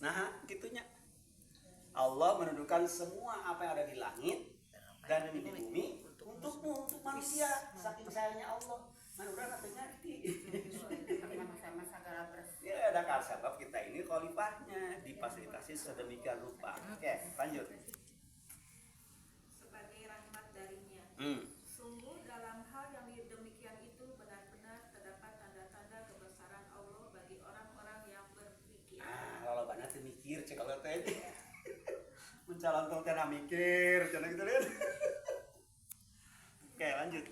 Nah, gitunya. Allah menundukkan semua apa yang ada di langit dan di bumi untukmu, untuk manusia. Saking sayangnya Allah. Udah katanya ya ada sebab kita ini khalifahnya difasilitasi sedemikian rupa. Oke, lanjut. Sebagai rahmat darinya. Sungguh dalam hal yang demikian itu benar-benar terdapat tanda-tanda kebesaran Allah bagi orang-orang yang berpikir. Kalau banyak tuh mikir cek kalau teh mencalon teh mikir, jangan gitu lihat. Oke, lanjut.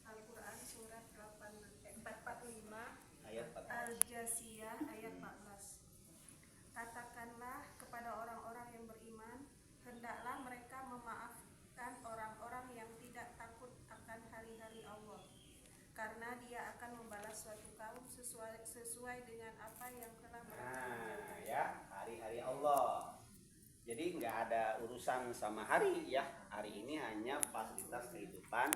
Al-Quran surat 445 Ayat 14. Al-Jasiyah ayat 14. Katakanlah kepada orang-orang yang beriman, hendaklah mereka memaafkan orang-orang yang tidak takut akan hari-hari Allah, karena dia akan membalas suatu kaum sesuai dengan apa yang telah mereka kerjakan. Ya, hari-hari Allah. Jadi nggak ada urusan sama hari ya. Hari ini hanya fasilitas kehidupan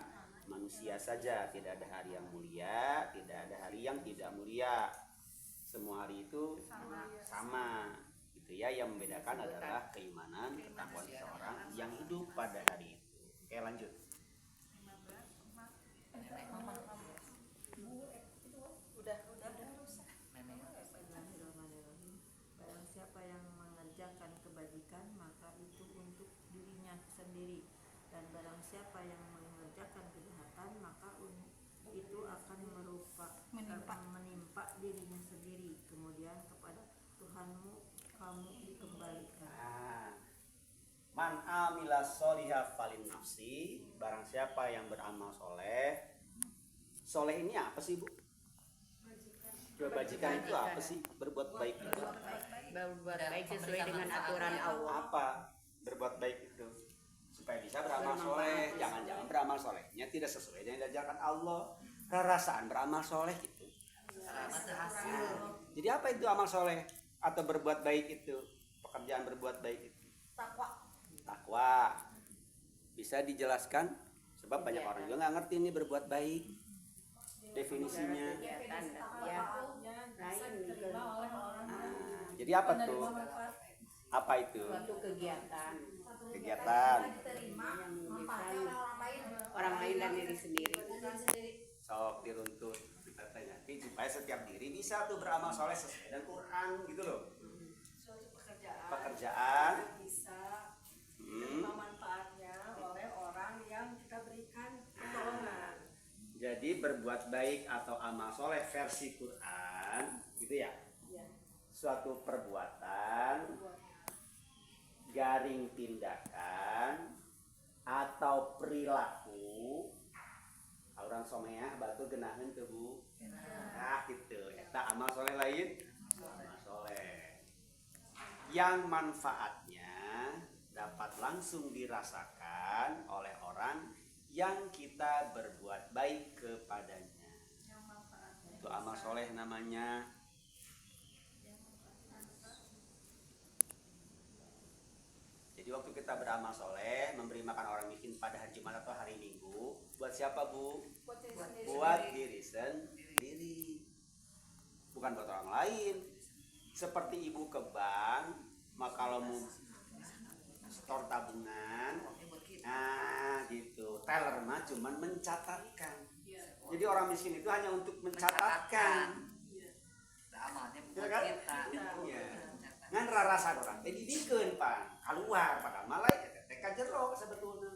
manusia saja. Tidak ada hari yang mulia, tidak ada hari yang tidak mulia. Semua hari itu sama. Gitu ya. Yang membedakan adalah keimanan, ketakwaan seseorang yang hidup pada hari itu. Oke, lanjut. Barang siapa yang mengerjakan kebajikan, maka itu untuk dirinya sendiri, dan barang siapa yang mengerjakan kejahatan, maka itu akan menimpa dirinya sendiri. Kemudian kepada Tuhanmu kamu dikembalikan. Man amila sholiha falin nafsi. Barang siapa yang beramal soleh. Soleh ini apa sih, Bu? Kebajikan itu apa sih? Berbuat baik itu. Berbuat baik sesuai dengan aturan Allah. Apa berbuat baik itu? Supaya bisa beramal soleh. Jangan-jangan beramal solehnya tidak sesuai dengan diajarkan Allah. Rarasaan beramal soleh itu. Jadi apa itu amal soleh atau berbuat baik itu? Pekerjaan berbuat baik itu. Takwa. Bisa dijelaskan? Sebab banyak orang juga nggak ngerti ini berbuat baik. Definisinya. Jadi apa tuh? Apa itu? Suatu kegiatan Kegiatan. yang menunjukkan orang lain dan diri sendiri. Sok diruntut kita tanya. Supaya setiap diri bisa tuh beramal soleh sesuai dengan Quran gitu loh. Suatu Pekerjaan bisa menerima manfaatnya oleh orang yang kita berikan pertolongan. Jadi berbuat baik atau amal soleh versi Quran gitu ya. Suatu perbuatan, garing tindakan atau perilaku. Orang someah batu genahan tuh, Bu. Nah gitu. Eta amal soleh lain. Amal soleh yang manfaatnya dapat langsung dirasakan oleh orang yang kita berbuat baik kepadanya. Itu amal soleh namanya. Jadi waktu kita beramal soleh, memberi makan orang miskin pada hari Jumat atau hari Minggu, buat siapa, Bu? Buat diri sendiri. Bukan buat orang lain. Seperti ibu ke bank, maka kalau mau store tabungan, nah gitu. Teller mah cuman mencatatkan. Jadi orang miskin itu hanya untuk mencatatkan. Amalnya Ya buat kan? kita. Iya. Ngan rarasan orang teh dibikeun pan keluar pada malai teh jero sebetulnya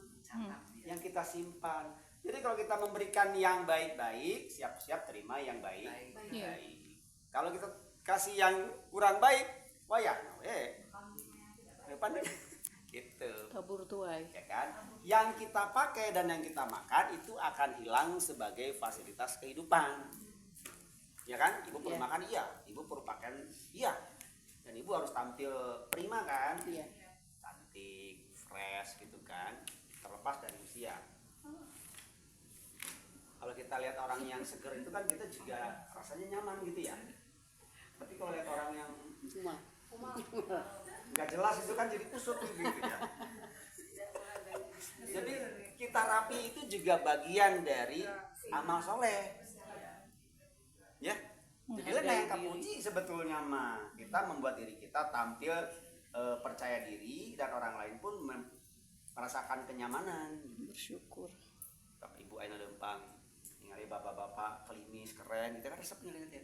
yang kita simpan. Jadi kalau kita memberikan yang baik-baik, siap-siap terima yang baik. Kalau kita kasih yang kurang baik, wayah pandai gitu. Kabur tuai. Ya kan? Yang kita pakai dan yang kita makan itu akan hilang sebagai fasilitas kehidupan. Ya kan? Ibu perlu makan iya, ibu perlu pakaian iya. Dan ibu harus tampil prima kan? Iya. Cantik, fresh gitu kan. Terlepas dari usia. Kalau kita lihat orang yang seger itu kan kita juga rasanya nyaman gitu ya. Tapi kalau lihat orang yang nggak jelas itu kan jadi kusut gitu ya. Jadi kita rapi itu juga bagian dari amal soleh. Ya, jadilah yang kapuji sebetulnya mah kita membuat diri kita tampil percaya diri dan orang lain pun merasakan kenyamanan. Bersyukur. Ibu Aina Lempang, ningali bapak-bapak kelimis keren, gitu kan resepnya lihat ya.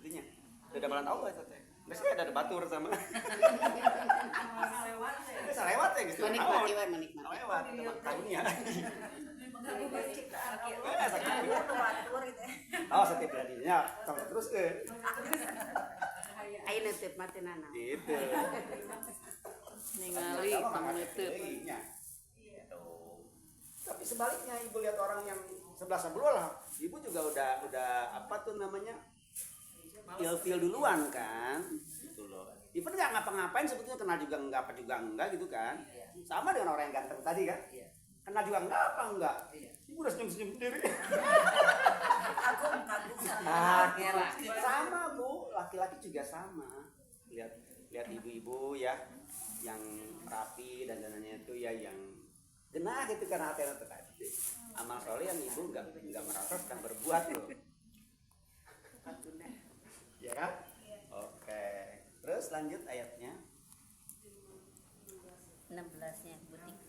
Intinya, udah balan Allah itu teh. Biasanya ada batur sama. Bisa lewat ya gitu. Menikmati we menikmati. Lewat teman tahunnya. Oh, setiap hadinya terus Ayo neuteup mah teu nana. gitu. Ningali pangeuteut. Gitu. Tapi sebaliknya ibu lihat orang yang sebelah lah, ibu juga udah apa tuh namanya ilfil duluan kan, gitu loh. Even nggak ngapa-ngapain sebetulnya kenal juga enggak apa juga enggak gitu kan. Sama dengan orang yang ganteng tadi kan. Kenal juga enggak apa enggak. Ibu udah senyum-senyum sendiri. Kagum. Sama Bu, laki-laki juga sama. Lihat ibu-ibu ya yang rapi dan dananya itu ya yang genah gitu karena hati itu tadi. Amal soleh yang ibu nggak merasa sedang berbuat loh. Ya kan? Oke. Terus lanjut ayatnya. 16-nya butik.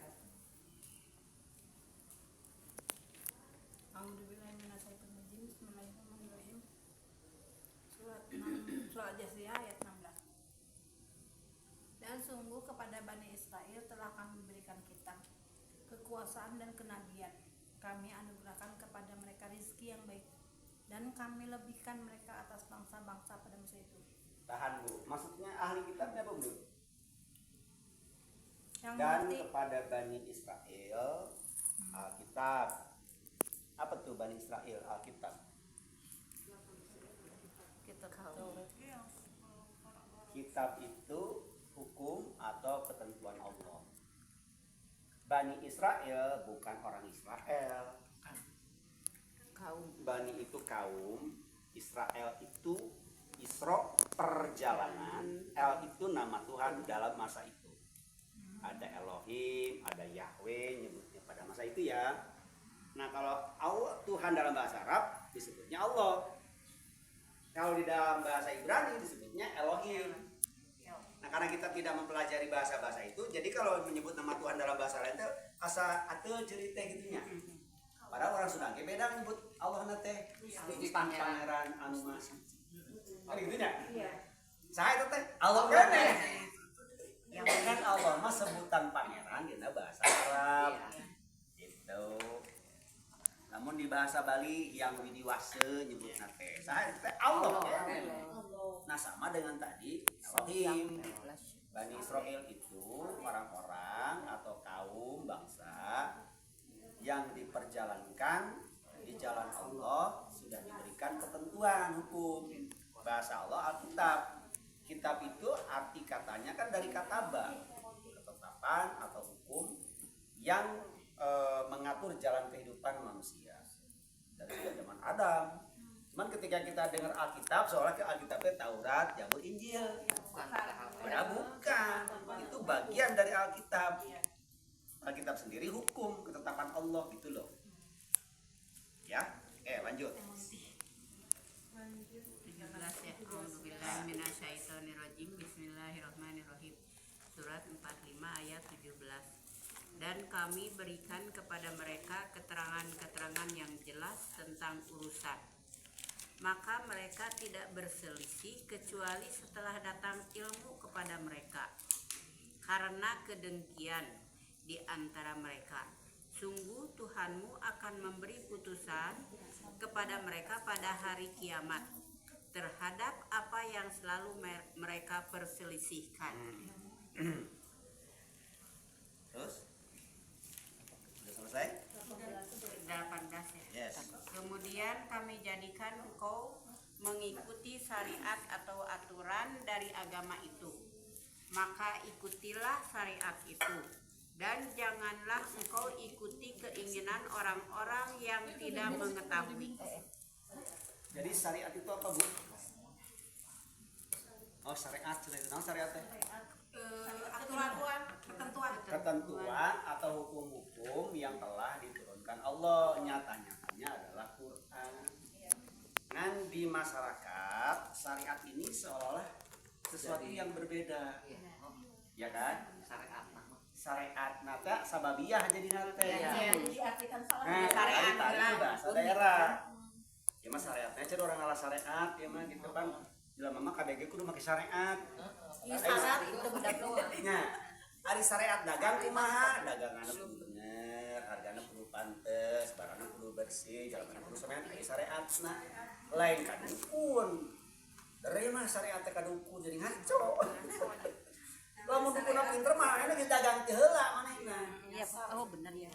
Bismillahirrahmanirrahim. Surat Jasiyah ayat 16. Dan sungguh kepada Bani Israel telah kami berikan kitab, kekuasaan dan kenabian. Kami anugerahkan kepada mereka rizki yang baik, dan kami lebihkan mereka atas bangsa-bangsa pada masa itu. Tahan Bu. Maksudnya ahli kitabnya apa Bu? Yang Dan berarti kepada Bani Israel Alkitab. Apa tuh Bani Israel Alkitab? Kitab itu hukum atau ketentuan Allah. Bani Israel bukan orang Israel. Kaum. Bani itu kaum, Israel itu Isra perjalanan, El itu nama Tuhan dalam masa itu. Ada Elohim, ada Yahweh nyebutnya pada masa itu ya. Nah kalau Allah Tuhan dalam bahasa Arab disebutnya Allah. Kalau di dalam bahasa Ibrani disebutnya Elohim. Nah karena kita tidak mempelajari bahasa-bahasa itu, jadi kalau menyebut nama Tuhan dalam bahasa lain itu asa atul cerita gitunya. Padahal orang Sunda beda menyebut Allah nate pangeran anu mas. Kan gitunya? Iya. Saya itu teh Allah kene. Yang kan Allah mah sebutan pangeran dina bahasa Arab. Gitu. Namun di bahasa Bali yang widiwase nyebutna teh saya teh Allah kene. Nah sama dengan tadi Elohim. Bani Israel itu orang-orang atau kaum bangsa yang diperjalankan di jalan Allah, sudah diberikan ketentuan hukum. Bahasa Allah Alkitab. Kitab itu arti katanya kan dari kataba, ketetapan atau hukum yang mengatur jalan kehidupan manusia dari zaman Adam. Cuman ketika kita dengar Alkitab, seolah Alkitabnya Taurat, Zabur, Injil. Padahal bukan. Itu bagian dari Alkitab. Alkitab sendiri hukum, ketetapan Allah gitu loh. Ya, lanjut. 17 ya. A'udzubillahi minasyaitonirrajim. Bismillahirrahmanirrahim. Surat 45 ayat 17. Dan kami berikan kepada mereka keterangan-keterangan yang jelas tentang urusan. Maka mereka tidak berselisih kecuali setelah datang ilmu kepada mereka. Karena kedengkian di antara mereka. Sungguh Tuhanmu akan memberi putusan kepada mereka pada hari kiamat terhadap apa yang selalu mereka perselisihkan. Terus? Sudah selesai? 18 ya. Yes. Kemudian kami jadikan engkau mengikuti syariat atau aturan dari agama itu. Maka ikutilah syariat itu. Dan janganlah engkau ikuti keinginan orang-orang yang tidak mengetahui. Jadi syariat itu apa Bu? Oh syariat, syariat teh. ketentuan Ketentuan atau hukum-hukum yang telah diturunkan Allah, nyata-nyatanya adalah Quran. masyarakat syariat ini seolah-olah sesuatu yang berbeda, ya kan? Syariat nata sababiyah jadi nate. Nah, Syariat tadi itu bahasa daerah. Ya mah syariatnya cek orang ala syariat ya mah gitu kan. Jelema mah KBG kudu make syariat. Iya syarat itu bedak doang. Nah, ari syariat dagang kumaha? Daganganna kudu bener, hargana kudu pantes, barangna kudu bersih, jalanna kudu sampean aya syariatna. Lain ka dukun. Dari mah syariat teh ka dukun jadi ngaco. Lamun dukunna pinter mah aya geus dagang teh heula manehna. Iya, oh benar ya.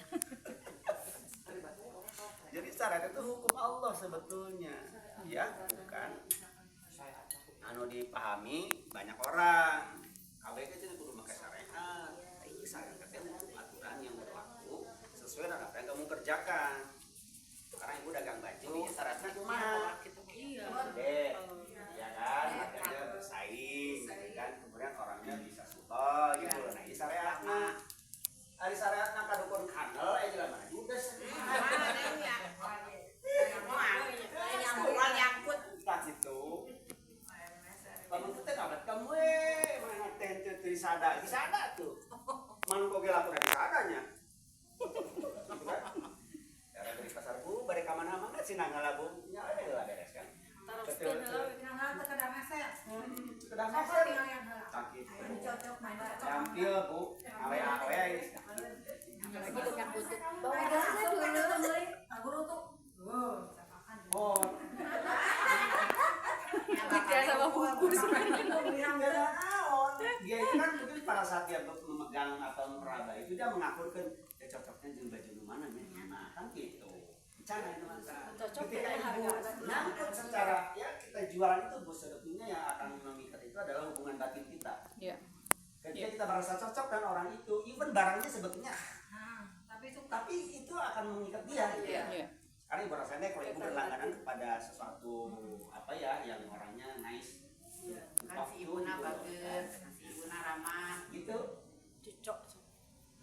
Jadi syariat itu hukum Allah sebetulnya, ya bukan anu dipahami banyak orang. KBG itu kudu make syariat. Syariat itu hukum aturan yang berlaku sesuai dengan apa yang kamu kerjakan. Sekarang ibu dagang baju, syaratnya kumaha? Gede, ya kan? Harganya bersaing, gitu kan? Kemudian orangnya bisa supel, gitu. Nah ini syariatnya. Ari syariatna kadukun kandel, jelema judes. Nyangkut. Tak itu. Lamun teh kabat kamu mana teh teu disada tuh. Man kok ge lakukan disadanya. Gitu kan? Cara beri pasar bu, bari ka mana-mana cenah ngalabu nya lah beres kan. Betul. Kedah maser. Sakit. Campil bu, awe-awe Lagi dengan butuh. Bawa gasnya dulu. Oh. Dia sama bungkus. Dia itu kan mungkin pada saat dia memegang atau meraba itu dia mengakurkan ya cocoknya jeung baju nu mana nya. Nah, kan gitu. Cara itu masa. Ketika ibu nyangkut secara ya kita jualan itu bos sebetulnya yang akan mengikat itu adalah hubungan batin kita. Iya. Ketika kita merasa cocok dan orang itu, even barangnya sebetulnya tapi itu akan mengikat dia. Iya. Karena ibu rasanya kalau ibu berlangganan kepada sesuatu apa ya yang orangnya nice, Kan si ibuna bagus, si ibuna ramah. gitu, Cocok.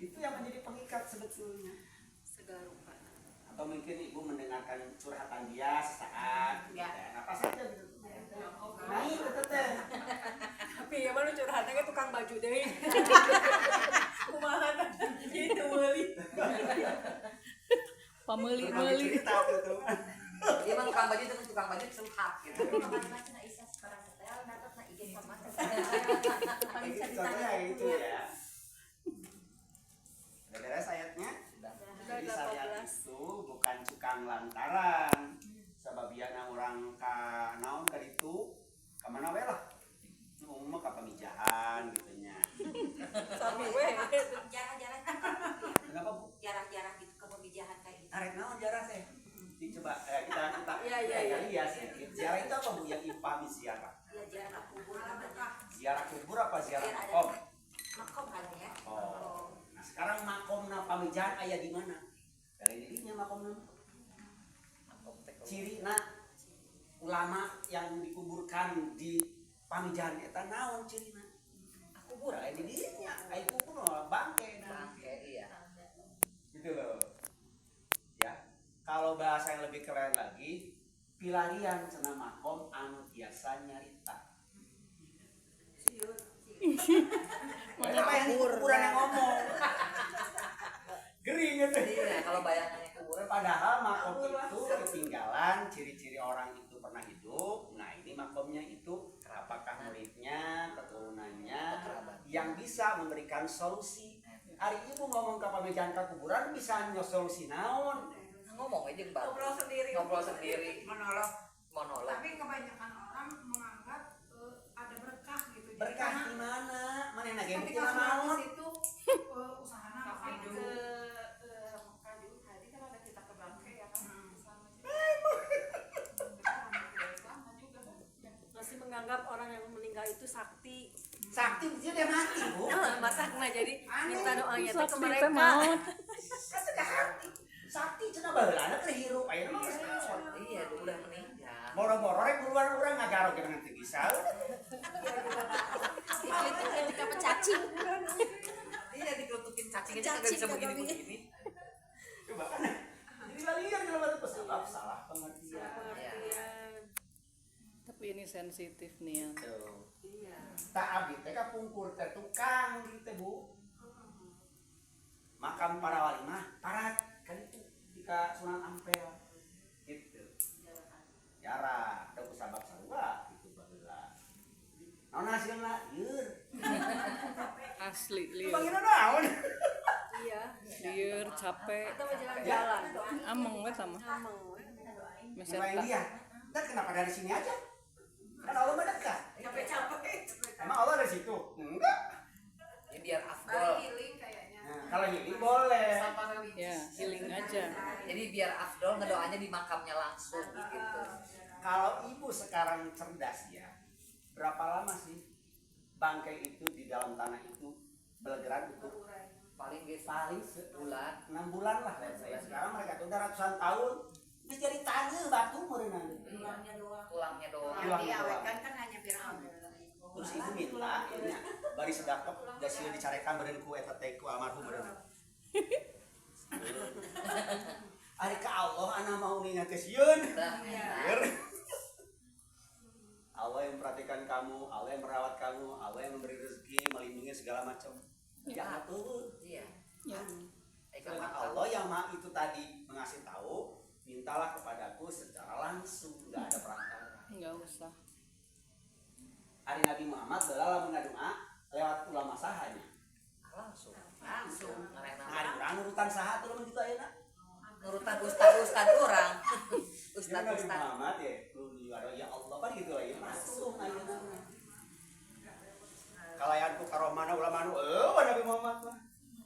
itu yang menjadi pengikat sebetulnya. Segala rupa. Atau mungkin ibu mendengarkan curhatan dia sesaat, gitu, apa saja gitu. Nah itu teteh. Tapi ya mana curhatnya tukang baju deh. Kumaha gitu meuli. Pameli Berbagi cerita gitu. Dia mah tukang baju itu tukang baju curhat gitu. Contohnya itu ya. Udah beres ayatnya? Jadi syariat itu bukan cukang lantaran. Sababiana orang ka naon ka ditu ka mana we lah. Umumnya ka pamijahan gitu nya. Sami we. Jarang-jarang. Kenapa Bu? Jarang-jarang gitu ke pemijahan kayak gitu. Arek naon jarah teh? Coba kita Iya. lihat sedikit. Ziarah itu apa Bu yang dipahami ziarah? Ya jarang kubur namanya. Ziarah kubur apa ziarah Ziarah makom? Makom kan ya. Oh. Nah, sekarang makomna pamijahan aya di mana? Dari dirinya makomna. Cirina ulama yang dikuburkan di pamijahan eta naon cirina? Kubur aya di dirinya. Aya kubur bangke Iya. gitu loh. Ya. Kalau bahasa yang lebih keren lagi, pilarian cenah makom anu tiasa nyarita. Mana yang kuburan yang ngomong. Gering gitu. Iya, kalau bayangannya kuburan Padahal makom itu ketinggalan ciri-ciri orang itu pernah hidup. Nah ini makomnya itu apakah muridnya, keturunannya yang bisa memberikan solusi. Hari ibu ngomong ke pamijahan ke kuburan bisa solusi naon? ngomong aja mbak. Ngobrol sendiri. Monolog. Tapi kebanyakan orang menganggap ada berkah gitu. Berkah di mana? Mana yang nage Ketika bukti sudah naon? di situ usahana apa ke Mekah dulu tadi kan ada kita ke Bangke ya kan. Sama juga kan. Masih menganggap orang yang meninggal itu sakti. Sakti dia mati Bu. Masakna jadi minta doanya teh ke Sakti mereka. teh maut. Kan sudah sakti. Sakti cenah baheulana teh hirup aya mah geus naon. Iya, udah meninggal. Boro-boro rek keluar urang ngagarog dengan teu bisa. Itu ketika pecacing. Iya, dikelutukin cacing aja kagak bisa begini-begini. Coba kan. Jadi lalian kalau batu sebab salah pengertian. Pengertian. ini sensitif nih ya. Tuh. Iya. Tak abdi teh kapungkur teh tukang gitu Bu. Makam para wali mah parat kan itu jika Sunan Ampel gitu. Jarak ada kusabab sarua gitu baheula. Naon hasilna? Yeur. Asli Bangina liur. naon? Iya. Liur capek. Kita mau jalan-jalan. Ameng we sama. Ameng. Mulai Meserta. lihat. Dan kenapa dari sini aja? Kan Allah mah dekat. Capek-capek. Emang Allah dari situ? Enggak. Ya biar afdol. Nah, kalau healing boleh. Ya, healing aja. Jadi biar afdol ngedoanya di makamnya langsung gitu. Kalau ibu sekarang cerdas ya, berapa lama sih bangkai itu di dalam tanah itu belegeran itu? Paling guys Paling bulan 6 bulan lah. Sekarang mereka tuh udah ratusan tahun, bisa jadi tangga batu merenang. tulangnya doang. Tulang Yang doang. diawekan kan hanya Fir'aun. Terus ibu minta ini bari sedekap da sieun dicarekan beureun ku eta teh ku almarhum beureun. Ari ka Allah ana mau ningat ke sieun. Nah, Allah yang memperhatikan kamu, Allah yang merawat kamu, Allah yang memberi rezeki, melindungi segala macam. Ya betul. iya. Ya. Karena Allah yang itu tadi mengasih tahu, mintalah kepadaku secara langsung, nggak ada perantara. Enggak usah. Hari Nabi Muhammad bala mengadua lewat ulama sahanya. Langsung. Nah, hari urang urutan saha tuh lamun kitu ayeuna. Nurutan ustad orang. Jadi Nabi Ustad. Muhammad ya, ya Allah kan gitu aja langsung ayeuna. Kalayan ku karomana ulama nu Nabi Muhammad mah.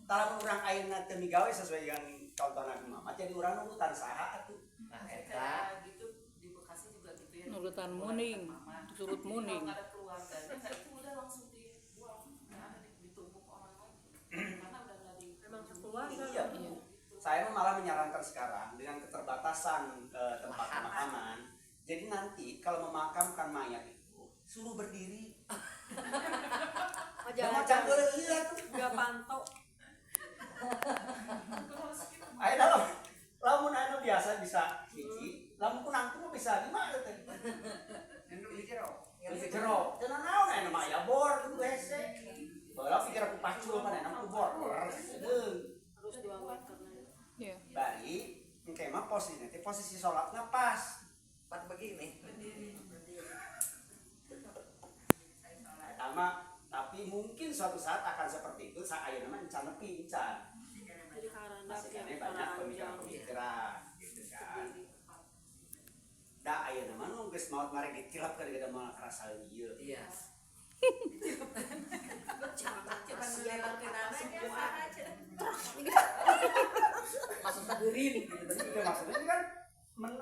Talamun urang ayeuna teu migawe sesuai dengan contoh Nabi Muhammad jadi urang urutan saha atuh. Nah, eta Nurutan muning, turut muning. Memang keluarga. Iya. Iya. Saya malah menyarankan sekarang dengan keterbatasan tempat pemakaman. Jadi nanti kalau memakamkan mayat itu suruh berdiri. Oh, Jangan jalan-jalan. campur iya tuh. Gak pantau. Ayo dalam lamun anu biasa bisa hiji, lamun kunang tuh bisa gimana teh? Di jero. Cenah naon anu mah aya bor kudu hese. Baheula pikir aku pacul kan anu bor. Terus diwawakan. Ya. Bari engke mah posisi salatna pas. Pan begini. Sama tapi mungkin suatu saat akan seperti itu saat ayeuna mah encan nepi encan. Jadi karena Masih kan banyak pemikiran-pemikiran gitu kan. Da ayeuna mah nu geus maot mare ditilap ka gede moal kerasa ieu. Iya. Maksudnya gerin gitu. Itu maksudnya ini kan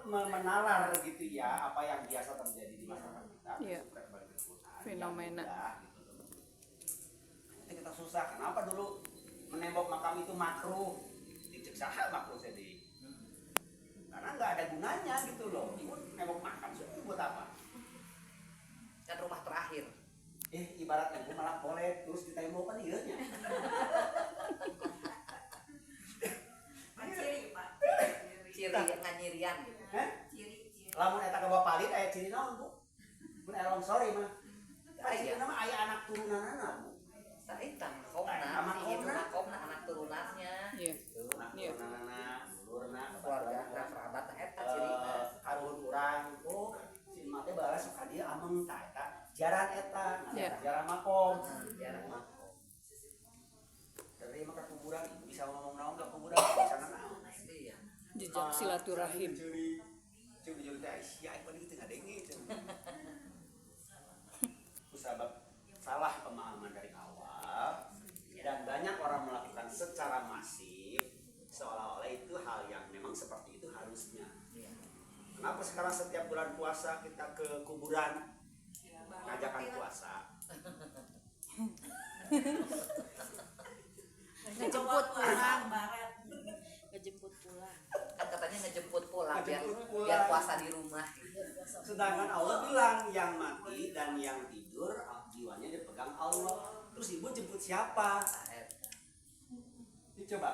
menalar gitu ya apa yang biasa terjadi di masyarakat kita. Iya. Berbagai kesulitan, Fenomena. yang mudah, gitu. Nanti kita susah. Kenapa dulu menembok makam itu makruh? Dicek saha makruh jadi. Karena nggak ada gunanya gitu loh. Ibu nembok makam itu buat apa? Kan rumah terakhir. Ibaratnya gue malah boleh terus ditembok kan ieunya. Ciri nganyirian. Lamun eta ke palit aya ciri naon Bu? Mun aya longsori mah. Ciri nama aya anak turunanana Bu. Nah, itu makomna anak turunannya. Iya. Anak Iya. turunanana, dulurna, Keluarga kerabat eta ciri. karuhun urang si emak teh balas sok ka dieu ameng tah eta jaran eta, Iya. jaran makom. Jarang makom. Dari mah ka kuburan ibu bisa ngomong naon ka kuburan bisa naon. Iya. Jejak silaturahim. Curi teh sia ieu gitu ngadenge. Kusabab salah pemahaman dari awal dan banyak orang melakukan secara masif seolah-olah itu hal yang memang seperti itu harusnya. Iya. Kenapa sekarang setiap bulan puasa kita ke kuburan ngajakan puasa? Ngejemput pulang. Ngejemput pulang. Kan katanya ngejemput pulang Ngejemput pulang. biar puasa di rumah. Sedangkan Allah bilang yang mati dan yang tidur jiwanya dipegang Allah. Terus ibu jemput siapa? Coba.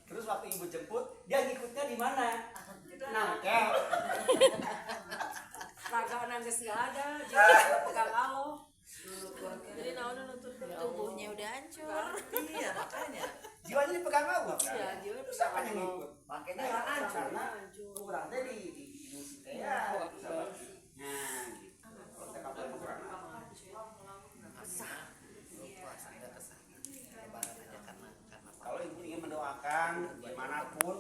Terus waktu ibu jemput, dia ngikutnya di mana? nangkel. Raga nangis nggak ada, jiwa pegang Allah. Jadi naon nuntut Tubuhnya udah hancur. Iya, makanya. Jiwanya dipegang Allah kan. Iya, jiwa Terus siapa yang ngikut? Makanya lah hancur. Karena kurang tadi di musik ya. Nah, gitu. Kalau kita kabel kurang apa? Puasa nggak kesah. Lebaran aja karena Kalau ibu ingin mendoakan dimanapun,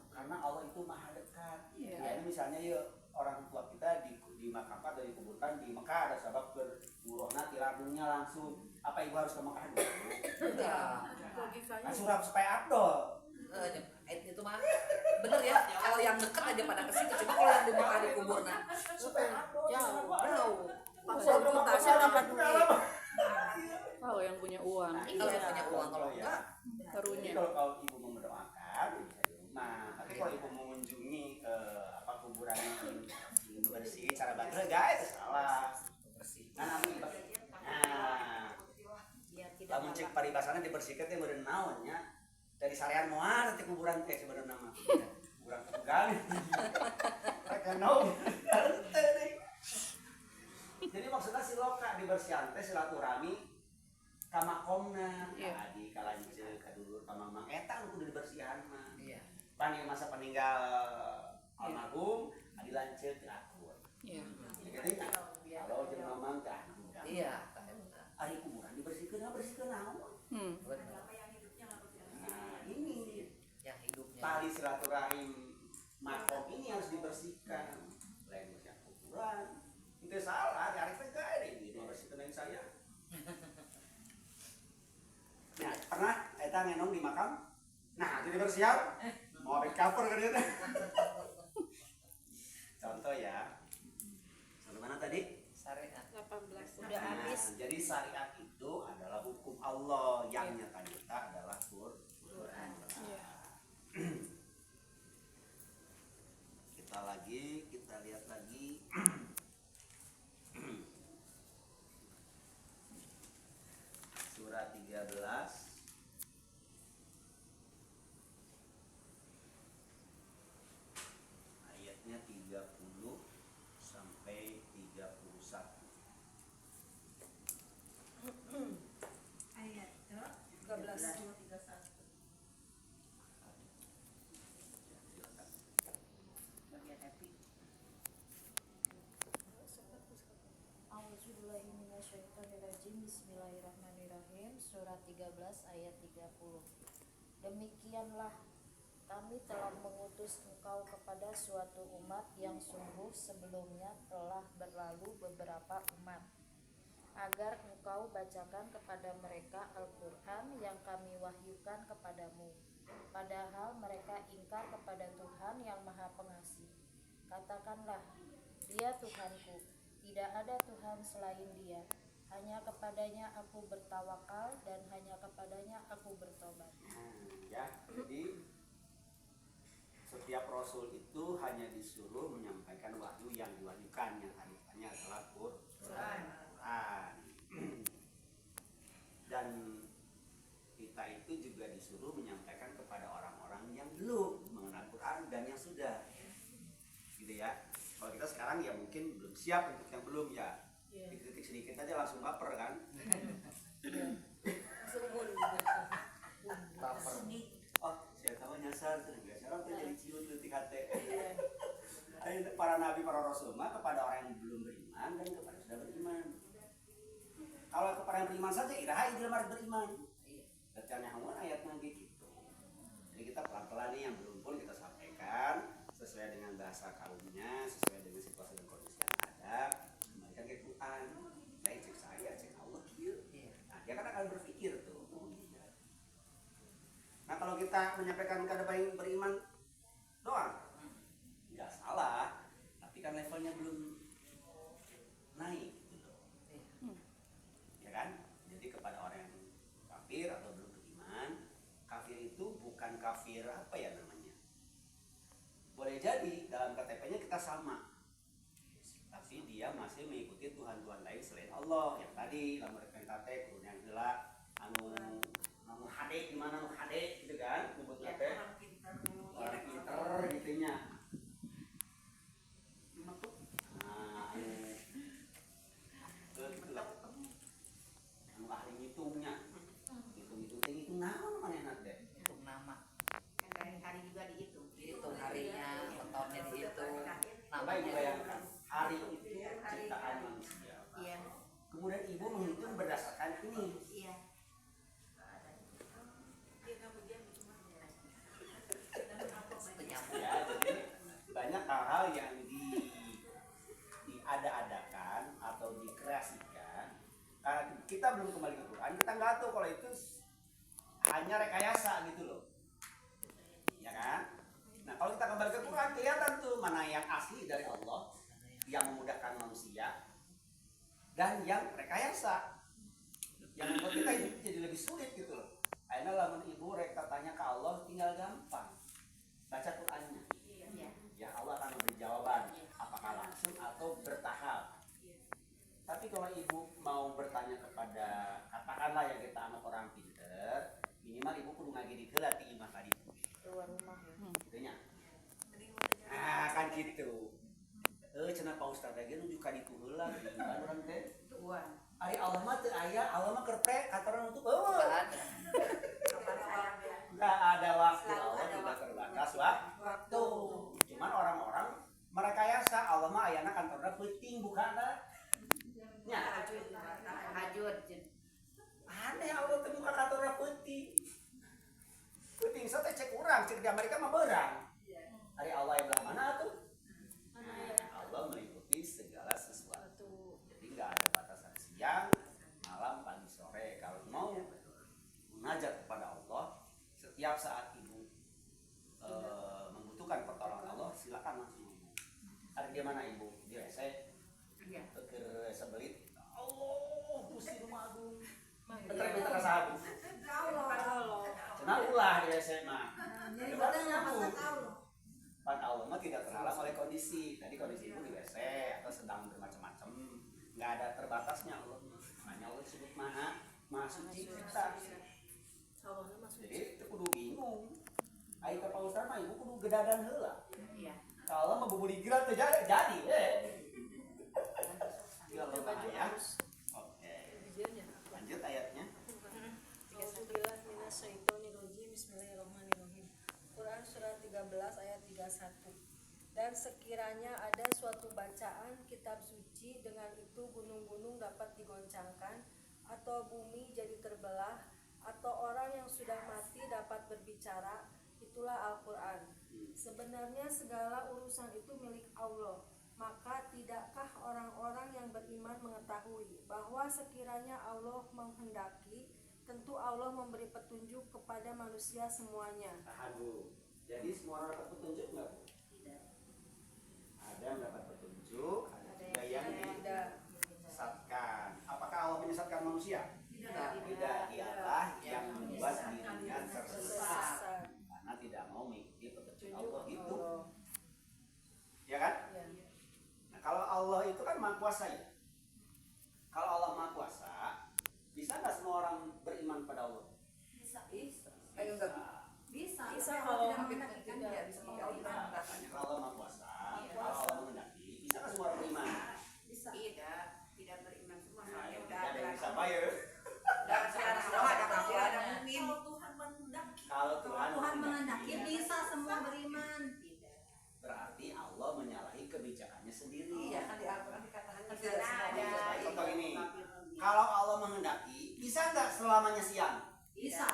karena Allah itu maha dekat. Ya, ini misalnya ya orang tua kita dimakamkan atau dikuburkan di Mekah, ada sebab berburohna tiradungnya langsung. Apa ibu harus ke Mekah dulu? enggak. logikanya. Surap supaya abdol. Itu mah bener ya. Kalau yang deket aja pada ke situ. Cuma kalau yang di Mekah dikubur nah. Supaya abdol. Jauh. Jauh. Maksud kotanya dapat duit. Kalau yang punya uang, Kalau yang punya uang, kalau enggak Jadi karunya. kalau ibu mau mendoakan bisa di rumah. Tapi kalau ibu mengunjungi kuburan yang bersih cara batur guys salah. bersih. Nah, lamun cek paribasana dibersihkan teh meureun naon nya. Dari sarean moal teh kuburan teh sebenarnya mah. Kuburan kebugan. Mereka naon. Jadi maksudnya si loka dibersihan teh silaturahmi ka makomna, ka adi, ka lanceuk, ka dulur, ka mamang eta nu kudu dibersihan mah. Iya. Pan masa peninggal almarhum adi lanceuk teu akur. Iya. Jadi kalau jeung mamang teh akur. Iya. Ari kuburan dibersihkeun naon? Bener. Nah, ini Yang hidupnya. tali silaturahim makom ini harus dibersihkan. Lain bersih kuburan. Itu salah, arek teh gawe ini bersihkeun yang saya. Nah, pernah eta ngenong di makam. Nah, jadi bersiap. Mau ambil cover kan dia teh. Contoh ya. Sampai mana tadi? Syariat. 18. Udah habis. Nah, jadi syariat itu adalah hukum Allah yang nyata-nyata adalah Quran. Kita lihat lagi. Surah 13 ayatnya 30 sampai 31. Ayat 13. Bagian happy. A'udzubillahiminasyaitonirrajim. Bismillahirrahmanirrahim. Surat 13 ayat 30. Demikianlah kami telah mengutus engkau kepada suatu umat yang sungguh sebelumnya telah berlalu beberapa umat, agar engkau bacakan kepada mereka Al-Quran yang kami wahyukan kepadamu, padahal mereka ingkar kepada Tuhan yang Maha Pengasih. Katakanlah, Dia Tuhanku, tidak ada Tuhan selain Dia, hanya kepadanya aku bertawakal dan hanya kepadanya aku bertobat. Ya, jadi setiap rasul itu hanya disuruh menyampaikan wahyu yang diwahyukan, yang hanya adalah Quran. Dan kita itu juga disuruh menyampaikan kepada orang-orang yang belum mengenal Quran dan yang sudah, gitu ya. Kalau kita sekarang ya mungkin belum siap, untuk yang belum ya dikritik sedikit aja langsung baper kan. Baper. Oh, saya tahu nyasar tuh enggak. Sekarang tuh jadi ciut leutik hate. Para nabi, para rasul mah kepada orang yang belum beriman dan kepada sudah beriman. Kalau kepada yang beriman saja iraha jelema beriman. Bacanya hamun ayatnya gitu. Jadi kita pelan-pelan nih yang belum pun kita sampaikan sesuai dengan bahasa kaumnya, sesuai dengan situasi dan kondisi yang ada. Kembalikan ke Quran. Saya cek saya, cek Allah kieu. Nah, dia kan akan berpikir tuh. Nah, kalau kita menyampaikan kepada yang beriman doang, nggak salah, tapi kan levelnya belum naik, gitu. Ya kan? Jadi kepada orang yang kafir atau belum beriman, kafir itu bukan kafir apa ya namanya? Boleh jadi dalam KTP-nya kita sama, tapi dia masih mengikuti Tuhan-Tuhan lain selain Allah. Yang tadi dalam KTP kurunnya adalah anu hade gimana nu hade gitu kan nyebutnya teh orang pinter Coba ibu bayangkan, hari itu ciptaan manusia. Iya. Kemudian ibu menghitung berdasarkan ini. Iya. Ya, jadi banyak hal-hal yang diada-adakan atau dikreasikan. Karena kita belum kembali ke Quran, kita nggak tahu kalau itu hanya rekayasa gitu loh. Ya kan? Nah, kalau kita kembali ke Quran, kelihatan tuh mana yang asli dari Allah, yang memudahkan manusia, dan yang rekayasa, yang membuat kita hidup jadi lebih sulit gitu loh. Akhirnya lamun ibu rek tanya ke Allah, tinggal gampang baca Qurannya. Ya Allah akan memberi jawaban, apakah langsung atau bertahap. Tapi kalau ibu mau bertanya kepada, katakanlah yang kita anggap orang pinter, minimal ibu kudu ngaji di heula ti imah tadi. Keluar rumah ya. Gitunya. Nah, kan gitu. Cenah Pak Ustaz lagi nuju ka ditu heula gitu kan urang teh. Tuan. Ari Allah mah teu aya, Allah mah keur pre kataran untuk Enggak ada waktu, Allah tidak terbatas waktu. Cuman orang-orang merekayasa, Allah mah ayana kantorna peuting bukanna. Nya. Hajud. Aneh Allah teu buka kantorna peuting. Peuting so teh cek urang, cek di Amerika mah beurang. Hari Allah yang belah mana tuh? Allah meliputi segala sesuatu. Jadi enggak ada batasan siang, malam, pagi, sore. Kalau mau munajat kepada Allah, setiap saat ibu membutuhkan pertolongan Allah, silakan langsung ngomong. Ada di mana ibu? Di WC? Iya. Ke sebelit. Allah, Gusti Rumah Agung. Bentar ka saha, Bu? Cenah ulah di WC mah. Pan Allah mah tidak terhalang oleh kondisi. Tadi kondisi ibu di WC atau sedang bermacam-macam. Enggak ada terbatasnya Allah. Makanya Allah disebut Maha Suci kita. Jadi itu kudu bingung. Ayo ke Pak Ustaz mah ibu kudu gedadan heula. Iya. Kalau mah bubur digirat teh jadi. Ya Allah ya. Oke. Lanjut ayatnya. Bismillahirrahmanirrahim. Quran surat 13 ayat 31. Dan sekiranya ada suatu bacaan kitab suci, dengan itu gunung-gunung dapat digoncangkan, atau bumi jadi terbelah, atau orang yang sudah mati dapat berbicara, itulah Al-Quran. Sebenarnya segala urusan itu milik Allah. Maka tidakkah orang-orang yang beriman mengetahui bahwa sekiranya Allah menghendaki, tentu Allah memberi petunjuk kepada manusia semuanya. Aduh. Jadi semua orang dapat petunjuk enggak, Bu? Tidak. Ada yang dapat petunjuk, ada juga yang disesatkan. Apakah Allah menyesatkan manusia? Tidak, dialah yang membuat dirinya tersesat karena tidak mau mengikuti petunjuk Allah itu. Ya kan? Nah, kalau Allah itu kan Maha Kuasa ya. Kalau Allah Maha Kuasa, bisa nggak semua orang beriman pada Allah? Bisa. Ayo enggak. Bisa Kalau tidak tidak menghendaki. bisa mengatakan. Katanya kalau Allah Maha Kuasa, kalau Allah menghendaki, bisa nggak semua orang beriman? Bisa. Tidak beriman semua. Nah, Soalnya ya, udah tidak ada ada. yang bisa bayar. Udah ada kafir, ada mukmin. Kalau Tuhan menghendaki. Kalau Tuhan menghendaki bisa semua beriman. Tidak. berarti Allah menyalahi kebijakannya sendiri. Iya kan di Al-Quran dikatakan Tidak tidak semua ada. bisa. Contoh ini, kalau Allah menghendaki, bisa nggak selamanya siang? Bisa.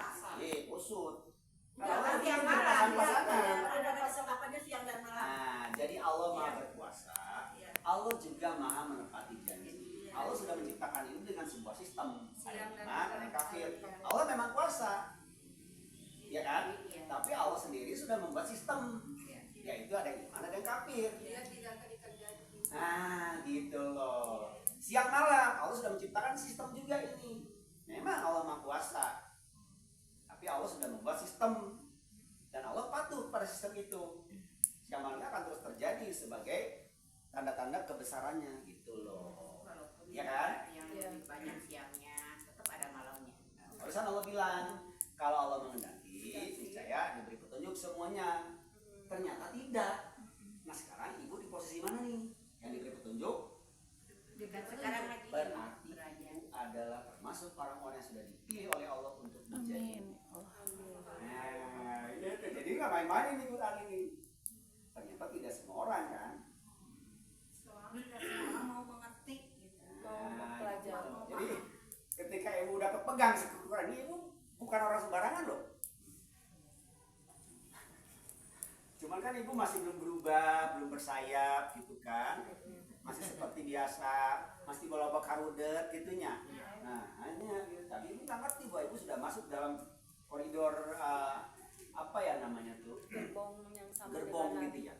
Usut. Kalau Karena siang dia malam, berpasan-pasangan. ada pasangannya siang dan malam. Nah, jadi Allah Maha berkuasa. Allah juga Maha menepati janji. Allah sudah menciptakan ini dengan sebuah sistem. Ada iman, ada kafir. Allah memang kuasa, ya kan? Tapi Allah sendiri sudah membuat sistem, yaitu ada iman, ada kafir. Nah, gitu loh. Siang malam Allah sudah menciptakan sistem juga ini. Memang Allah Maha Kuasa, tapi Allah sudah membuat sistem dan Allah patuh pada sistem itu. Siang malamnya akan terus terjadi sebagai tanda-tanda kebesarannya, gitu loh. Walaupun Ya kan? yang lebih banyak siangnya, tetap ada malamnya. Barusan Allah bilang, kalau Allah menghendaki, niscaya diberi petunjuk semuanya. Ternyata tidak. Nah, sekarang ibu di posisi mana nih? Yang diberi petunjuk? Dan sekarang lagi Berarti beraja. ibu adalah termasuk orang-orang yang sudah dipilih oleh Allah untuk menjadi. Nah, itu jadi nggak main-main ini Quran ini. Ternyata tidak semua orang kan. pegang Quran ini, ibu bukan orang sembarangan loh. Cuman kan ibu masih belum berubah, belum bersayap gitu kan, masih seperti biasa, masih bawa karudet gitunya. Nah hanya gitu. Tapi ibu nggak ngerti bahwa ibu sudah masuk dalam koridor apa ya namanya tuh, Gerbong yang sama gerbong dengan gitu ya.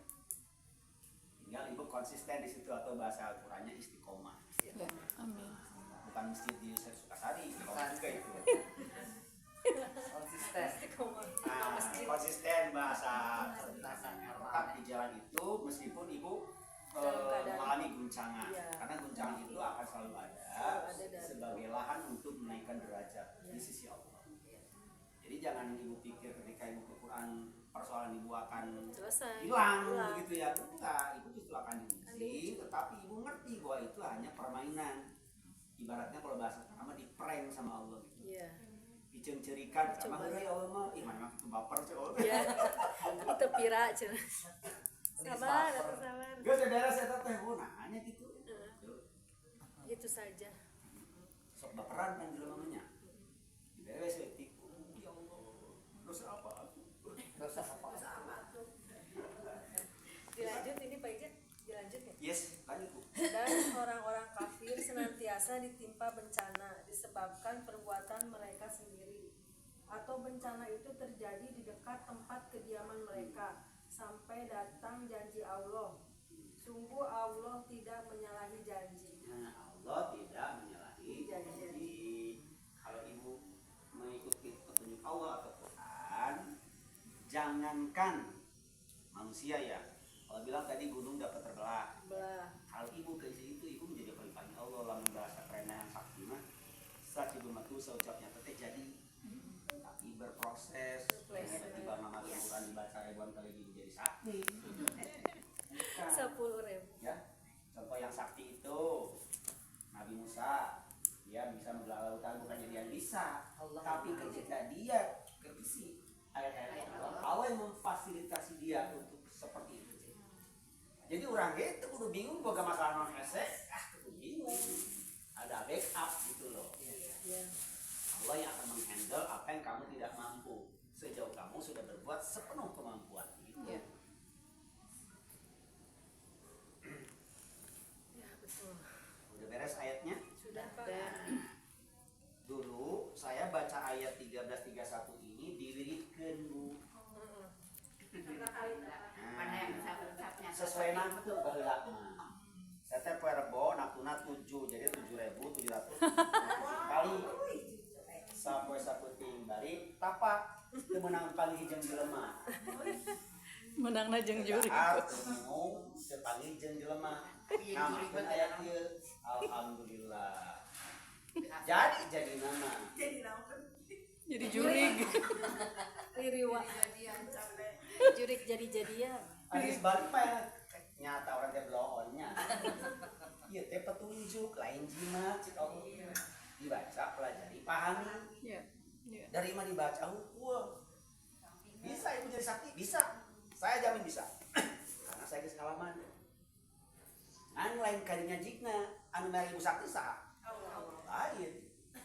Tinggal ibu konsisten di situ, atau bahasa Al-Qurannya istiqomah. Ya, amin. Bukan mesti di Sukasari, istiqomah juga itu. Konsisten. Nah, konsisten bahasa tetap di jalan itu meskipun ibu mengalami guncangan. Iya. Karena guncangan itu akan selalu ada sebagai lahan untuk menaikkan derajat di sisi Allah. Jadi jangan ibu pikir ketika ibu ke Quran persoalan ibu akan selesai. hilang begitu ya. Enggak, ibu justru akan diuji, tetapi ibu ngerti bahwa itu hanya permainan. Ibaratnya kalau bahasa sekarang di prank sama Allah gitu. Iya. Diceng-cerikan sama ya Allah mah, mana itu baper sih Allah. Iya. Itu pira cenah. Sabar, atuh sabar. Gak ada daerah saya teh nanya gitu. Gitu saja. Sok baperan kan jelema namanya. Beres etik. Ya Allah. Dosa apa aku? Dosa apa? Dilanjut ini Pak Ijat, dilanjut ya. Yes, lanjut Bu. Dan orang-orang kafir senantiasa ditimpa bencana disebabkan perbuatan mereka sendiri, atau bencana itu terjadi di dekat tempat kediaman mereka sampai datang janji Allah. Sungguh Allah tidak menyalahi janji. Nah, Allah tidak menyalahi janji. Kalau ibu mengikuti petunjuk Allah atau Quran, jangankan manusia ya. Kalau bilang tadi gunung dapat terbelah. Belah. Kalau ibu ke situ, ibu menjadi khalifahnya Allah. Lamun bahasa kerenahan sakti mah sakti bematu saucapnya teteh jadi. Tapi berproses. Tiba-tiba nama Quran dibaca ribuan kali ibu jadi sakti. Bukan. 10.000. Ya, contoh yang sakti itu Nabi Musa, dia bisa membelah lautan, bukannya dia bisa, tapi ketika dia berisi ayat-ayat Allah yang memfasilitasi dia untuk seperti itu. Jadi orang itu kudu bingung boga masalah non hese, kudu bingung. Ada backup gitu loh. Allah yang akan menghandle apa yang kamu tidak mampu sejauh kamu sudah berbuat sepenuh kemampuan gitu. Ya. Ya, betul. Udah beres ayatnya? Sudah Pak. Dulu saya baca ayat 1331 ini diwiridkeun Bu. Mana yang bisa ucapnya Sesuai nangtu baheula mah. Saya teh poe Rebo naktuna 7, jadi 7.700. Kali sapoe saputing bari tapak teu meunang panggih jeung jelema. Menangna jeung juri. Teu panggih jeung jelema. Ngamakeun ayat ieu alhamdulillah. Jadi nama. Jadi jurig. Ririwa. Jurik jadi-jadian. Aris balik mah nyata orang teh blow on-nya. Ieu teh petunjuk lain jimat cik Allah. Dibaca, pelajari, pahami. Ya. Ya. Dari mana dibaca hukum. Bisa ibu jadi sakti? Bisa. Saya jamin bisa. Karena saya geus ngalaman. Anu lain kadinya jigna, anu mere ibu sakti saha? Lain.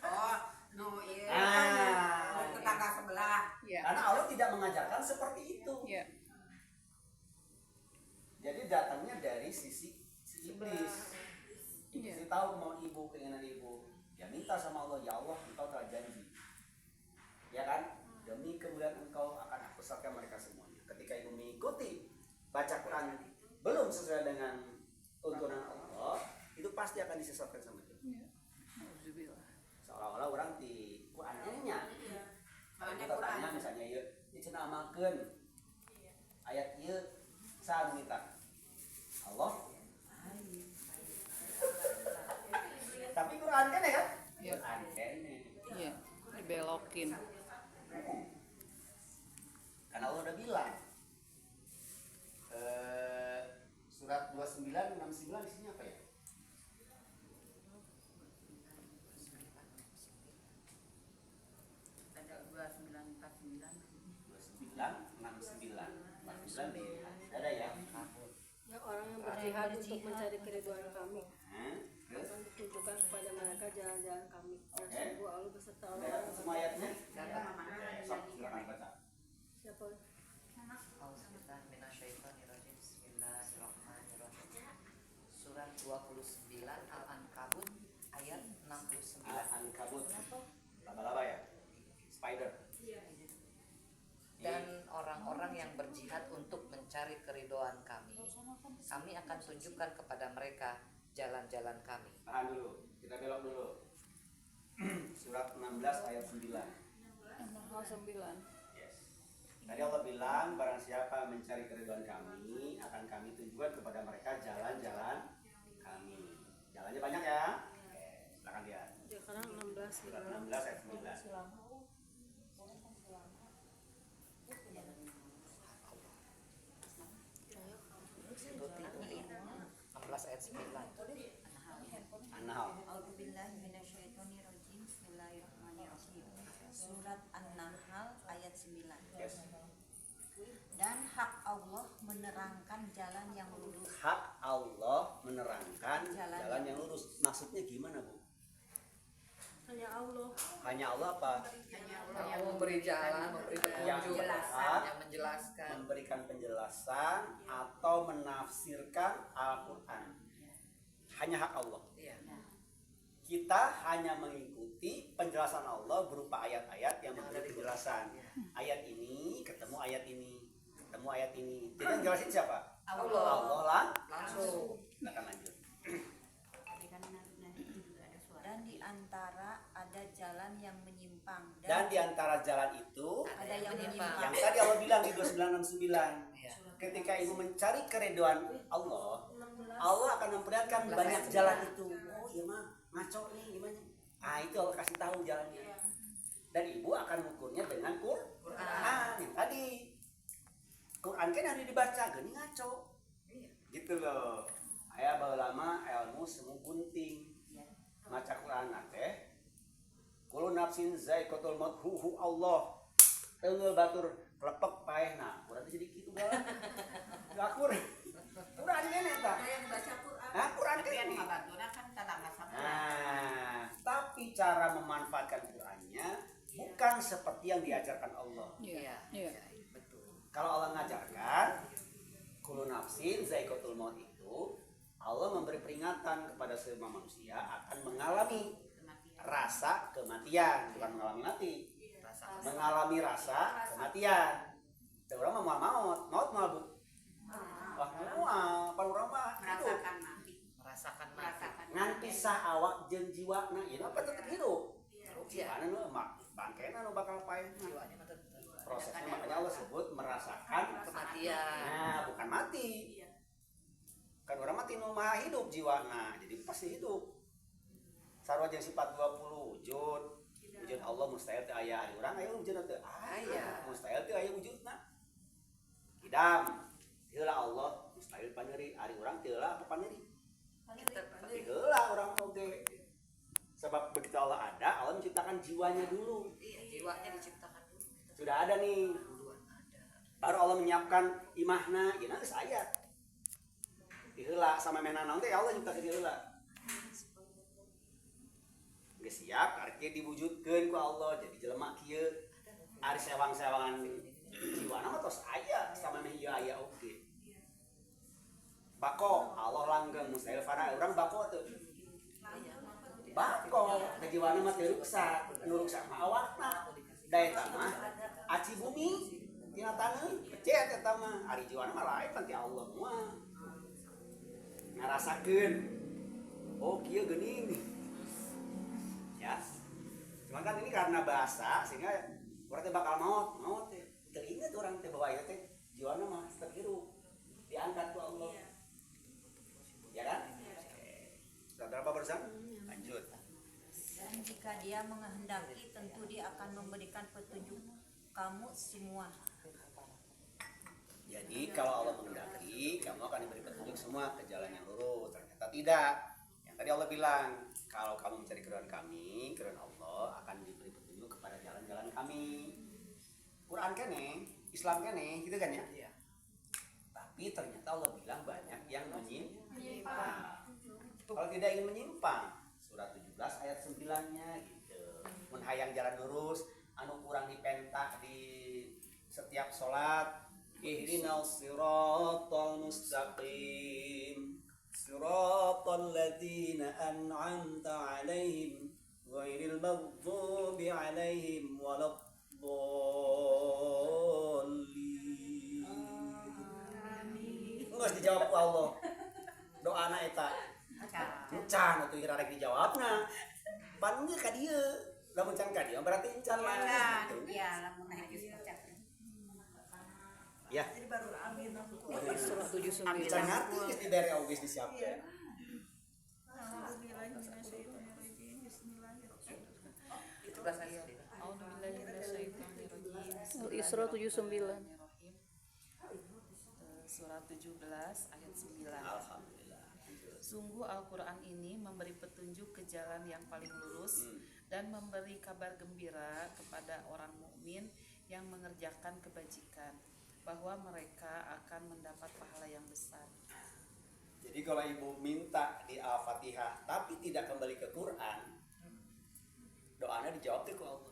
oh no iya Ah. tetangga sebelah Ya. Karena Allah tidak mengajarkan seperti itu. Ya. Jadi datangnya dari sisi iblis. Iya. Iblis tahu mau ibu, keinginan ibu. Ya minta sama Allah, ya Allah engkau telah janji. Ya kan? Demi kemuliaan engkau akan aku sesatkan mereka semuanya. Ketika ibu mengikuti baca Quran belum sesuai dengan tuntunan Allah, itu pasti akan disesatkan sama dia. Ya. Alhamdulillah. Seolah-olah orang di Quran-nya. Kalau Soalnya kita tanya Quran. misalnya ieu, cenah amalkeun. Ayat ieu saha minta? Allah. Tapi Quran kan ya kan? Iya. Quran kene. Iya. Dibelokin. Karena Allah udah bilang. Surat 2969 isinya apa ya? ada 2949 2969. 49 ada ya? Ya, orang yang berjihad untuk mencari keriduan kamu. Hah? Tunjukkan kepada mereka jalan-jalan kami yang Oke. sungguh Allah beserta Udah orang-orang semua ayatnya? Siapa? Sok, silakan baca. siapa Auzubillahi minasyaitonirrajim. Bismillahirrahmanirrahim. Surat 29 Al-Ankabut ayat 69. Al-Ankabut. Laba-laba ya? Spider. Dan orang-orang yang berjihad untuk mencari keridhaan kami akan tunjukkan kepada mereka jalan-jalan kami. Tahan dulu, kita belok dulu. Surat 16 ayat 9. An-Nahl 9. Yes. Tadi Allah bilang barang siapa mencari keridhaan kami akan kami tunjukkan kepada mereka jalan-jalan kami. Jalannya banyak ya? Oke, silakan lihat. sekarang 16 Surat 16 ayat 9. Itu 16 ayat 9. An-Nahl. A'udzubillahiminasyaitonirrajim. Bismillahirrahmanirrahim. Surat An-Nahl ayat 9. Yes. Dan hak Allah menerangkan jalan yang lurus. Hak Allah menerangkan jalan yang lurus. Maksudnya gimana, Bu? hanya Allah Hanya Allah apa? Allah memberi jalan, memberi Yang petunjuk, tepat, yang menjelaskan. memberikan penjelasan atau menafsirkan Al-Quran. Hanya hak Allah. Iya. Kita hanya mengikuti penjelasan Allah berupa ayat-ayat yang memberi penjelasan. Ayat ini ketemu ayat ini, ketemu ayat ini. Jadi yang jelasin siapa? Allah. Allah lah. Langsung. Kita akan lanjut. Dan di antara ada jalan yang menyimpang Dan di antara jalan itu, ada yang yang menyimpang. tadi Allah bilang di 2969, Iya. ketika ibu mencari keridhaan Allah, Allah akan memperlihatkan banyak jalan itu. Oh iya mah, ngaco nih gimana? Ah itu Allah kasih tahu jalannya. Dan ibu akan mengukurnya dengan Quran yang tadi. Quran kan harus dibaca, gini ngaco. Gitu loh. Aya baheula ilmu semu gunting. Maca Quran teh. Kullu nafsin za'iqatul maut hu Allah. Teunggeul batur klepek paehna. Urang teh jadi kitu bae. Gakur. Quran kan eta. Yang baca Quran. Nah, Quran kan Yang ini. ngabaturna kan tetangga sama. Nah, tapi cara memanfaatkan Qurannya bukan seperti yang diajarkan Allah. Iya. Iya. Betul. Kalau Allah ngajarkan kullu nafsin za'iqatul maut itu Allah memberi peringatan kepada semua manusia akan mengalami rasa kematian, bukan mengalami mati. Mengalami rasa kematian. Dan orang mau maut Bu. Wah, mau apa orang mah hidup. Merasakan mati. Merasakan mati. Merasakan Ngan pisah awak jeung jiwana, ieu apa tetep hidup. Iya. Jiwana nu mak bangkena nu bakal paeh. Jiwanya mah tetap. Prosesnya makanya Allah sebut merasakan Kematian. nah, bukan mati. Kan orang mati nu maha hidup jiwana, jadi pasti hidup. Sarua jeung sifat 20 wujud. Wujud Allah mustahil teu aya ari urang aya wujudna teu aya. Mustahil teu aya wujudna. Kidam. Heula Allah mustahil paneuri, ari urang teu lah apa paneuri. Tapi heula urang oge. Sebab begitu Allah ada, Allah menciptakan jiwanya dulu. Jiwanya diciptakan dulu. Sudah ada nih. Duluan ada. Baru Allah menyiapkan imahna, ieu geus aya. Heula sama menanon teh Allah nyiptakeun heula. Geus siap artinya diwujudkeun ku Allah jadi jelema kieu. Ari sewang-sewangan jiwana mah tos aya sama meh ieu aya oge. Bako Allah langgeng mustahil fana urang bako teu. Bako da jiwana mah teu ruksak, nu ruksak mah awakna. Da eta mah aci bumi tina taneuh pecet eta mah ari jiwana mah lain pan ti Allah mah. Ngarasakeun oh kieu geuning ya cuman kan ini karena bahasa sehingga orang teh bakal maut teh teringat orang teh bahwa ieu teh jiwana mah tetep hidup diangkat ku Allah ya kan sudah berapa persen lanjut. Dan jika dia menghendaki, tentu dia akan memberikan petunjuk kamu semua. Jadi kalau Allah menghendaki, kamu akan diberi petunjuk semua ke jalan yang lurus. Ternyata tidak. Yang tadi Allah bilang, kalau kamu mencari keridhaan kami, keridhaan Allah akan diberi petunjuk kepada jalan-jalan kami. Quran kene, Islam kene, gitu kan ya? Iya. Tapi ternyata Allah bilang banyak yang menyimpang. Kalau tidak ingin menyimpang, surat 17 ayat 9-nya gitu. Mun hayang jalan lurus, anu kurang dipentak di setiap sholat, ihdinas siratal mustaqim, siratal ladzina an'amta 'alaihim ghairil maghdubi 'alaihim waladdallin. Geus dijawab ku Allah. Doana eta encan atuh ira rek dijawabna. Bandungnya ka dieu. Lamun can ka dieu berarti encan mah. Iya, lamun geus baca. Ya. Jadi baru amin. Surah 79. Can ngarti geus dibere geus disiapkeun. Itu bahasa Inggris. Al-Isra 79. Surat 17 ayat 9. Alhamdulillah. Sungguh Al-Quran ini memberi petunjuk ke jalan yang paling lurus dan memberi kabar gembira kepada orang mukmin yang mengerjakan kebajikan bahwa mereka akan mendapat pahala yang besar. Jadi kalau ibu minta di Al-Fatihah tapi tidak kembali ke Quran, doanya dijawab tuh ke Allah.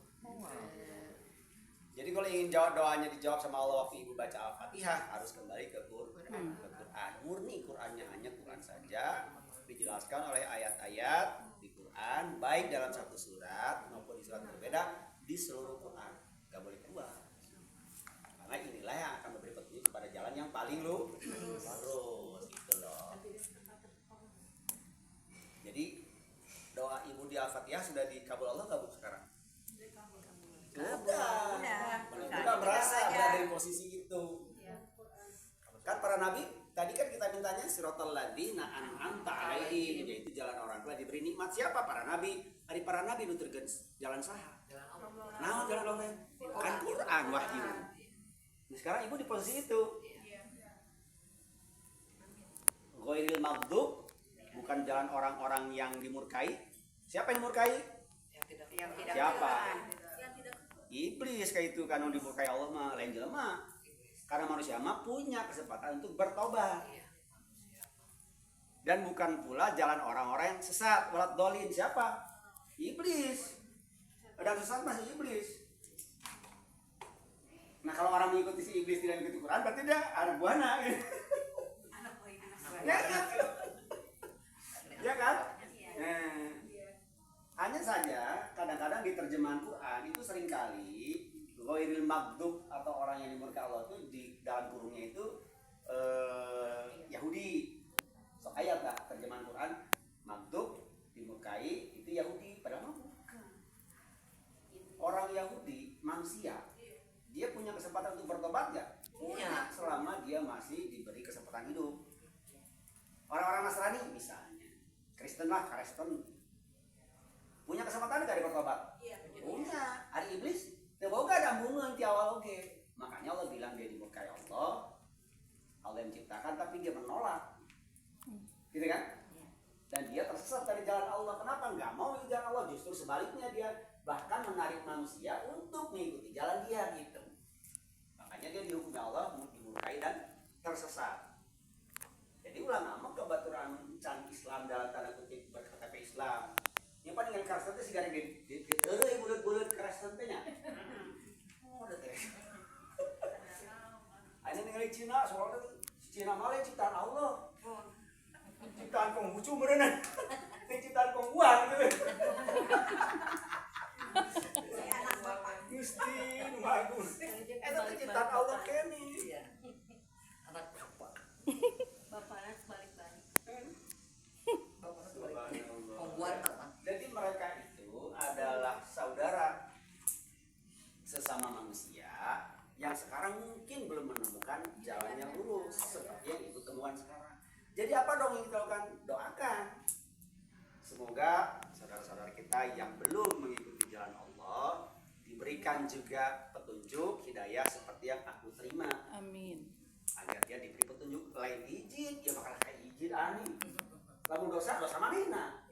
Jadi kalau ingin jawab doanya dijawab sama Allah waktu ibu baca Al-Fatihah harus kembali ke Quran. Murni Qurannya hanya Quran saja, dijelaskan oleh ayat-ayat di Quran baik dalam satu surat maupun di surat berbeda di seluruh Quran. Gak boleh keluar. Karena inilah yang akan memberi petunjuk kepada jalan yang paling lurus gitu loh. Jadi doa ibu di Al-Fatihah sudah dikabul Allah gak Bu sekarang? Udah merasa berada di posisi itu. Kan para nabi tadi kan kita mintanya siratal ladzina an'amta 'alaihim, yaitu jalan orang tua diberi nikmat. Siapa para nabi? Ari para nabi nu tergen jalan saha? Nah, jalan Allah. Kan Quran wahyu. Nah, sekarang ibu di posisi itu. Ghairil maghdub, bukan jalan orang-orang yang dimurkai. Siapa yang dimurkai? Yang tidak Siapa? Iblis kayak itu kan yang dimurkai Allah mah lain jelema. Karena manusia mah punya kesempatan untuk bertobat. Dan bukan pula jalan orang-orang yang sesat, walat dolin. Siapa? Iblis. Dan sesat masih iblis. Nah kalau orang mengikuti si iblis tidak mengikuti Quran berarti dia anak buahna gitu. Ya kan? Ya kan? Nah, hanya saja kadang-kadang di terjemahan Quran itu seringkali ghairil maghdub atau orang yang dimurkai Allah itu di dalam kurungnya itu Yahudi. So ayat lah terjemahan Quran maghdub dimurkai itu Yahudi, padahal bukan. Orang Yahudi manusia, dia punya kesempatan untuk bertobat nggak? Punya, selama dia masih diberi kesempatan hidup. Orang-orang Nasrani misalnya, Kristen lah, Kristen punya kesempatan nggak dia bertobat? Punya. Ada iblis, boga dambungan di awal oke. Makanya Allah bilang dia dimurkai Allah. Allah yang menciptakan tapi dia menolak. Gitu kan? Dan dia tersesat dari jalan Allah. Kenapa? Nggak mau ikut jalan Allah. Justru sebaliknya dia bahkan menarik manusia untuk mengikuti jalan dia gitu. Makanya dia dihukumi Allah, dimurkai dan tersesat. Jadi ulama mah kebaturan can Islam dalam tanda kutip berKTP Islam. Yang paling dengan Kristen itu sih gara di bulat-bulat Kristen nya. Oh, udah teh. Ini ningali Cina, soalnya Cina malah ciptaan Allah. Ciptaan Konghucu beneran. Ini ciptaan Kongguan gitu. Gusti nu bagus. Eta teh ciptaan Allah kene. Anak bapak. Bapaknya balik-balik. Pembuat apa? Jadi mereka itu adalah saudara sesama manusia yang sekarang mungkin belum menemukan jalan yang lurus seperti yang ibu temukan sekarang. Jadi apa dong yang kita lakukan? Doakan. Semoga saudara-saudara kita yang belum mengikuti jalan Allah diberikan juga petunjuk hidayah seperti yang aku terima. Amin. Agar dia diberi petunjuk lain izin, ya bakal kayak izin ani. Lamun dosa manehna.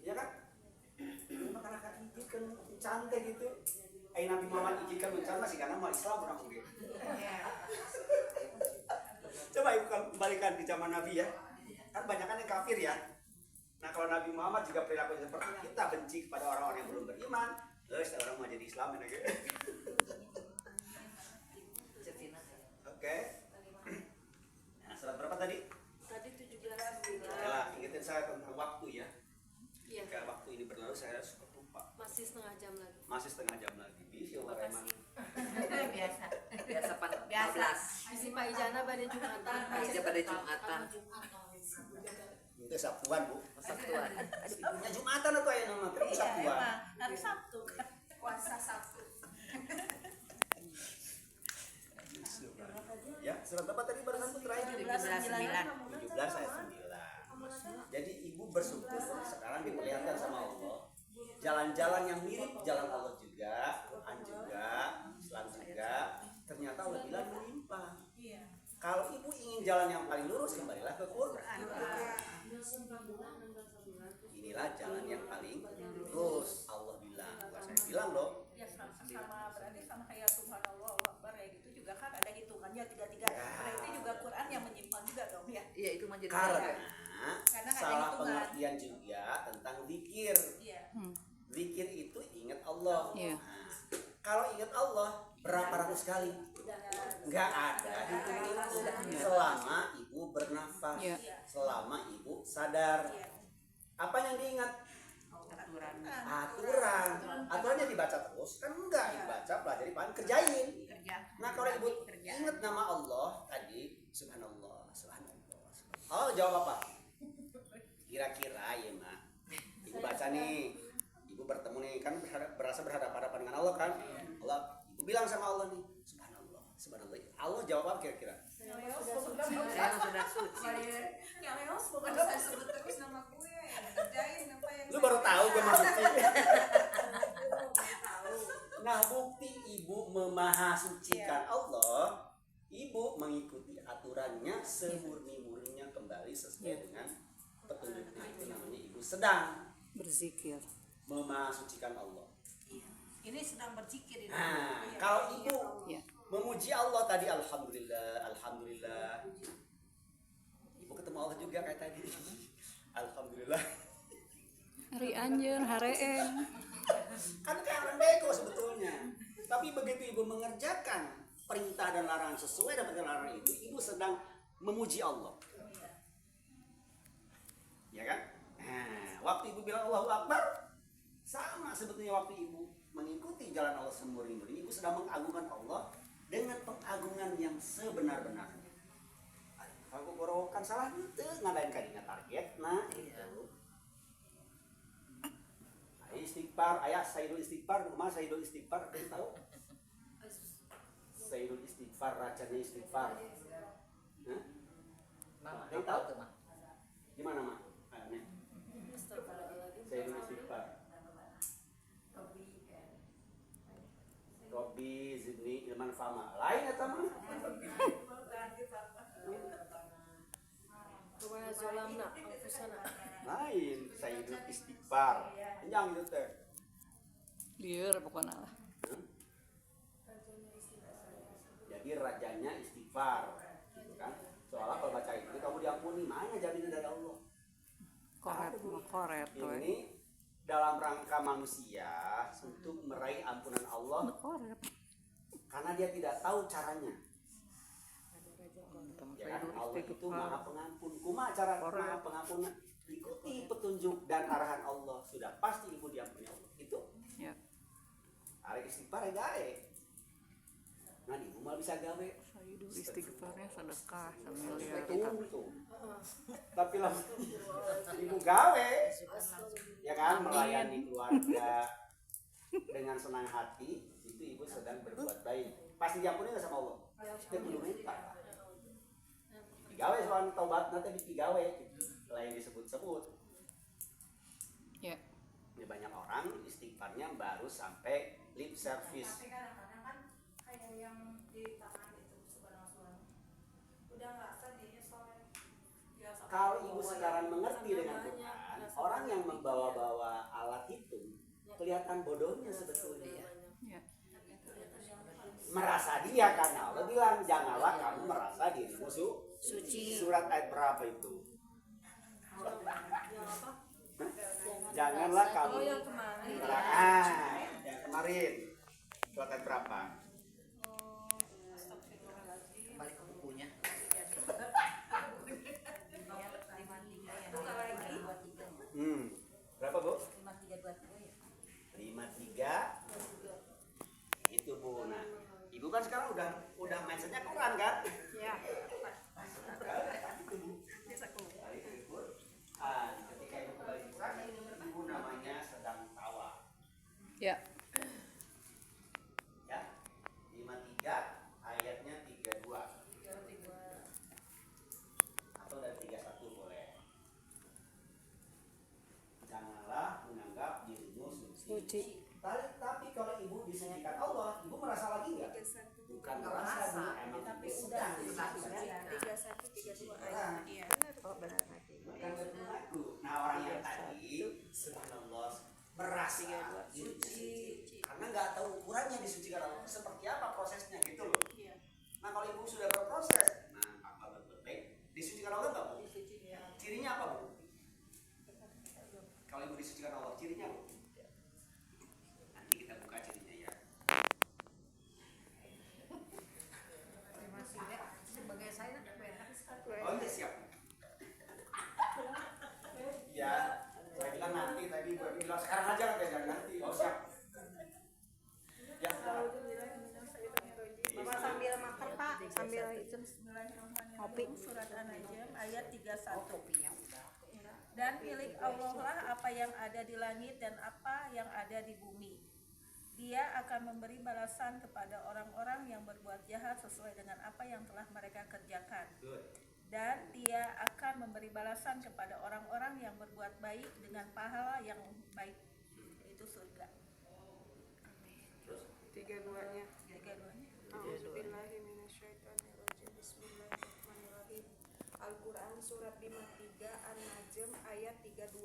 Ya kan? Makanya kan izin kan cantik gitu. Nabi Muhammad izin kan mencan masih karena mau Islam orang mungkin. Coba ibu kembalikan di zaman Nabi ya. Kan banyak kan yang kafir ya. Nah kalau Nabi Muhammad juga perilakunya seperti kita, benci kepada orang-orang yang belum beriman, terus orang mau jadi Islam ini. Oke. Nah, surat berapa tadi? Tadi 17. Ya, ingetin saya tentang waktu ya. Iya. Jika waktu ini berlalu saya suka lupa. Masih setengah jam lagi. Masih setengah jam lagi. Bisa Terima Pak Eman. kasih. Biasa. Biasa Biasa. 14. Isi Pak Ijana pada Jumatan. Aja pada Jumatan. Itu Sabtuan Bu. Sabtuan. Punya Jumatan atau ya nama terus Sabtuan. Hari Sabtu kan. Puasa Sabtu. Ya, surat apa tadi barusan Bu terakhir? 17:9. 17 ayat 9. Jadi ibu bersyukur sekarang diperlihatkan sama Allah jalan-jalan yang mirip jalan Allah juga, Quran juga, Islam juga, ternyata Allah bilang melimpah. Kalau ibu ingin jalan yang paling lurus, kembalilah ke Quran. Inilah jalan yang paling lurus, Allah bilang. Bukan saya bilang loh. Ya sama berarti sama kayak Subhanallah Allahu Akbar ya gitu juga kan ada hitungannya 33. Ya. Berarti juga Quran yang menyimpang juga dong ya. Iya, itu menjadi Karena Karena ada salah hitungan. pengertian juga tentang zikir. Iya. Zikir itu ingat Allah. Iya. Nah, kalau ingat Allah berapa ratus kali? Enggak ada hitungan itu. Selama ibu bernafas, Iya. selama ibu sadar. Apa yang diingat? Aturan. Aturan. Aturannya dibaca terus kan enggak? Dibaca, pelajari, paham, kerjain. Kerja. Nah kalau ibu ingat nama Allah tadi, Subhanallah, Subhanallah. Oh jawab apa? Kira-kira ya mak. Ibu baca nih, ibu bertemu nih kan berasa berhadapan-hadapan dengan Allah kan? Allah, ibu bilang sama Allah nih, Subhanallah, Subhanallah. Allah jawab apa kira-kira? Saya sudah suci. Ya Leos, pokoknya saya sebut terus nama gue. Kerjain apa yang Lu baru tahu gue maksudnya. Nah bukti ibu memahasucikan Allah, ibu mengikuti aturannya semurni-murninya kembali sesuai dengan petunjuknya. Itu namanya ibu sedang Berzikir. memahasucikan Allah. ini sedang berzikir ini. Nah kalau ibu Ya. memuji Allah tadi, alhamdulillah, alhamdulillah. Ibu ketemu Allah juga kayak tadi. Alhamdulillah. Hari anjeun, hareeng. Kan kayak orang bego sebetulnya. Tapi begitu ibu mengerjakan perintah dan larangan sesuai dengan perintah larangan itu, ibu sedang memuji Allah. Ya kan? Nah, waktu ibu bilang Allahu Akbar, sama sebetulnya waktu ibu mengikuti jalan Allah semurni-murni, ibu sedang mengagungkan Allah dengan pengagungan yang sebenar-benarnya. Kalau gorokan salah itu ngadain kadinya target, nah itu. Istighfar, ayah Sayyidul Istighfar, rumah Sayyidul Istighfar, kalian tahu? Sayyidul Istighfar, rajanya Istighfar. Hah? Mama, Kalian apa tahu? tuh, Ma? Gimana mah? Ayahnya? Sayyidul Istighfar. Robi zidni ilman fama. Lain atau mah? Kemana zolamna, angkusana. Lain Sayyidul Istighfar. Panjang itu teh. Lieur pokoknya lah. Jadi rajanya istighfar, gitu kan? Soalnya kalau baca itu kamu diampuni, mana jaminan dari Allah? Koret. Ini dalam rangka manusia untuk meraih ampunan Allah Koret. karena dia tidak tahu caranya. Ya kan? Allah itu maha pengampun. Kuma cara maha pengampun, ikuti petunjuk dan arahan Allah, sudah pasti ibu diampuni Allah. Itu. Ya. Hari istighfar gawe. Nah, ibu malah bisa gawe. Sayyidul istighfarnya sedekah sambil Sesuai lihat. tuh. Tapi lah ibu gawe, ya kan, melayani keluarga dengan senang hati, itu ibu sedang berbuat baik. Pasti diampuni nggak sama Allah? Dia belum minta. Digawe soal taubat nanti digawe, selain disebut-sebut. Ya. Ini banyak orang istighfarnya baru sampai lip service. Tapi kadang-kadang kan kayak yang di tangan itu subhanallah. Udah nggak sedih soalnya. Ya, Kalau ibu sekarang mengerti dengan Quran, orang yang membawa-bawa alat hitung kelihatan bodohnya sebetulnya. Ya. Merasa dia karena Allah bilang janganlah kamu merasa dirimu suci. Surat ayat berapa itu? Yang apa? Janganlah kamu Oh, yang kemarin. yang kemarin. Surat ayat berapa? Kembali ke bukunya. Berapa Bu? 5323 ya. 53 itu Bu. Nah, Ibu kan sekarang udah mindsetnya Quran kan? Ya. Kembali ke Quran. Ketika Ibu kembali ke Quran, Ibu namanya sedang tawa. Ya. Ya. 53 ayatnya 32 atau dari 31 boleh. Janganlah menganggap dirimu suci. Tapi kalau Ibu disucikan Allah, Ibu merasa lagi nggak? Bukan merasa, emang Tapi Ibu udah sedang disucikan. disucikan. 31 32 ayat. Iya. Oh benar lagi. Bukan berlaku. Nah, orang yang tadi subhanallah merasa suci karena nggak tahu ukurannya disucikan Allah seperti apa prosesnya gitu loh. Nah, kalau Ibu sudah berproses, nah apa berbuat baik disucikan Allah nggak Bu? Cirinya apa Bu? Kalau Ibu disucikan Allah, cirinya Bu? Nanti kita buka cirinya ya. Sebagai saya Oh iya siap. Ya, saya bilang nanti tadi Ibu bilang sekarang aja kan jangan nanti. Oh siap. Ya. Bapak sambil makan Pak, sambil itu Bismillahirrahmanirrahim. Surat An-Najm ayat 31. Dan milik Allah lah apa yang ada di langit dan apa yang ada di bumi. Dia akan memberi balasan kepada orang-orang yang berbuat jahat sesuai dengan apa yang telah mereka kerjakan. Dan dia akan memberi balasan kepada orang-orang yang berbuat baik dengan pahala yang baik, yaitu surga. Tiga-duanya. A'udzubillahiminasyaitonirrajim. Bismillahirrahmanirrahim. Al-Quran surat 53 An-Najm ayat 32.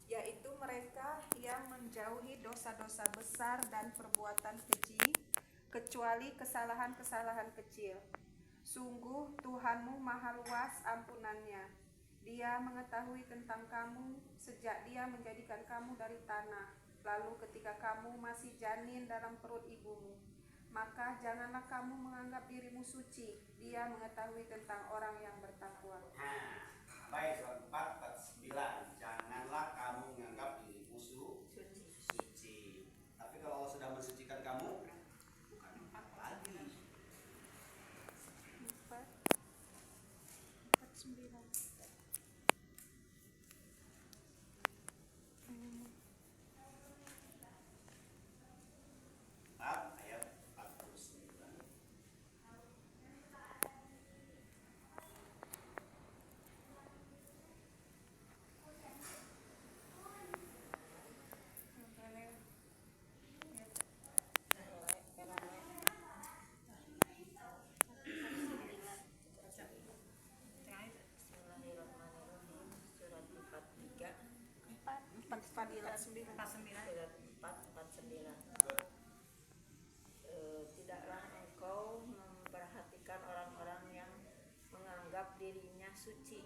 Yaitu mereka yang menjauhi dosa-dosa besar dan perbuatan keji, kecuali kesalahan-kesalahan kecil. Sungguh Tuhanmu maha luas ampunannya. Dia mengetahui tentang kamu sejak Dia menjadikan kamu dari tanah, lalu ketika kamu masih janin dalam perut ibumu. Maka janganlah kamu menganggap dirimu suci. Dia mengetahui tentang orang yang bertakwa. Nah, baik surat 4 49. Janganlah kamu menganggap dirimu suci. Tapi kalau Allah sudah mensucikan kamu, bukan apa lagi. 449. Ayat 49. Bismillahirrahmanirrahim. Surat 43 449. Surat 449. Tidaklah engkau memperhatikan orang-orang yang menganggap dirinya suci,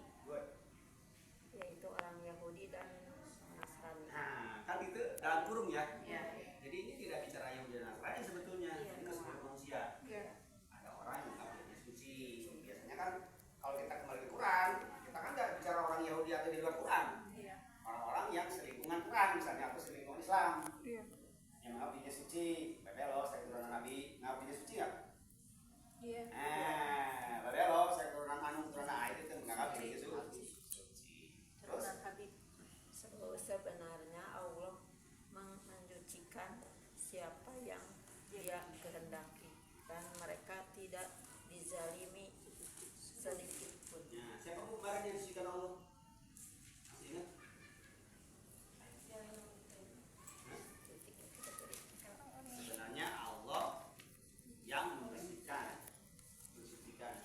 yaitu orang Yahudi dan Nasrani. Nah, kan itu dalam kurung ya. Jadi ini tidak bicara Yahudi dan Nasrani sebetulnya. Ini ke seluruh manusia. Ada orang yang menganggap dirinya suci. Biasanya kan kalau kita kembali ke Quran, kita kan nggak bicara orang Yahudi atau di luar Quran. Orang-orang yang selingkungan Quran misalnya atau selingkungan Islam. Yang menganggap dirinya suci. Babelo, saya keturunan Nabi, menganggap dirinya suci nggak? Iya. Babelo, saya keturunan Anu, keturunan A itu kan menganggap dirinya suci. Terus? Sebenarnya Allah mensucikan siapa yang Dia kehendaki dan mereka tidak dizalimi sedikit pun. Nah, siapa bubaran yang disucikan Allah? Masih ingat? Sebenarnya Allah yang mensucikan.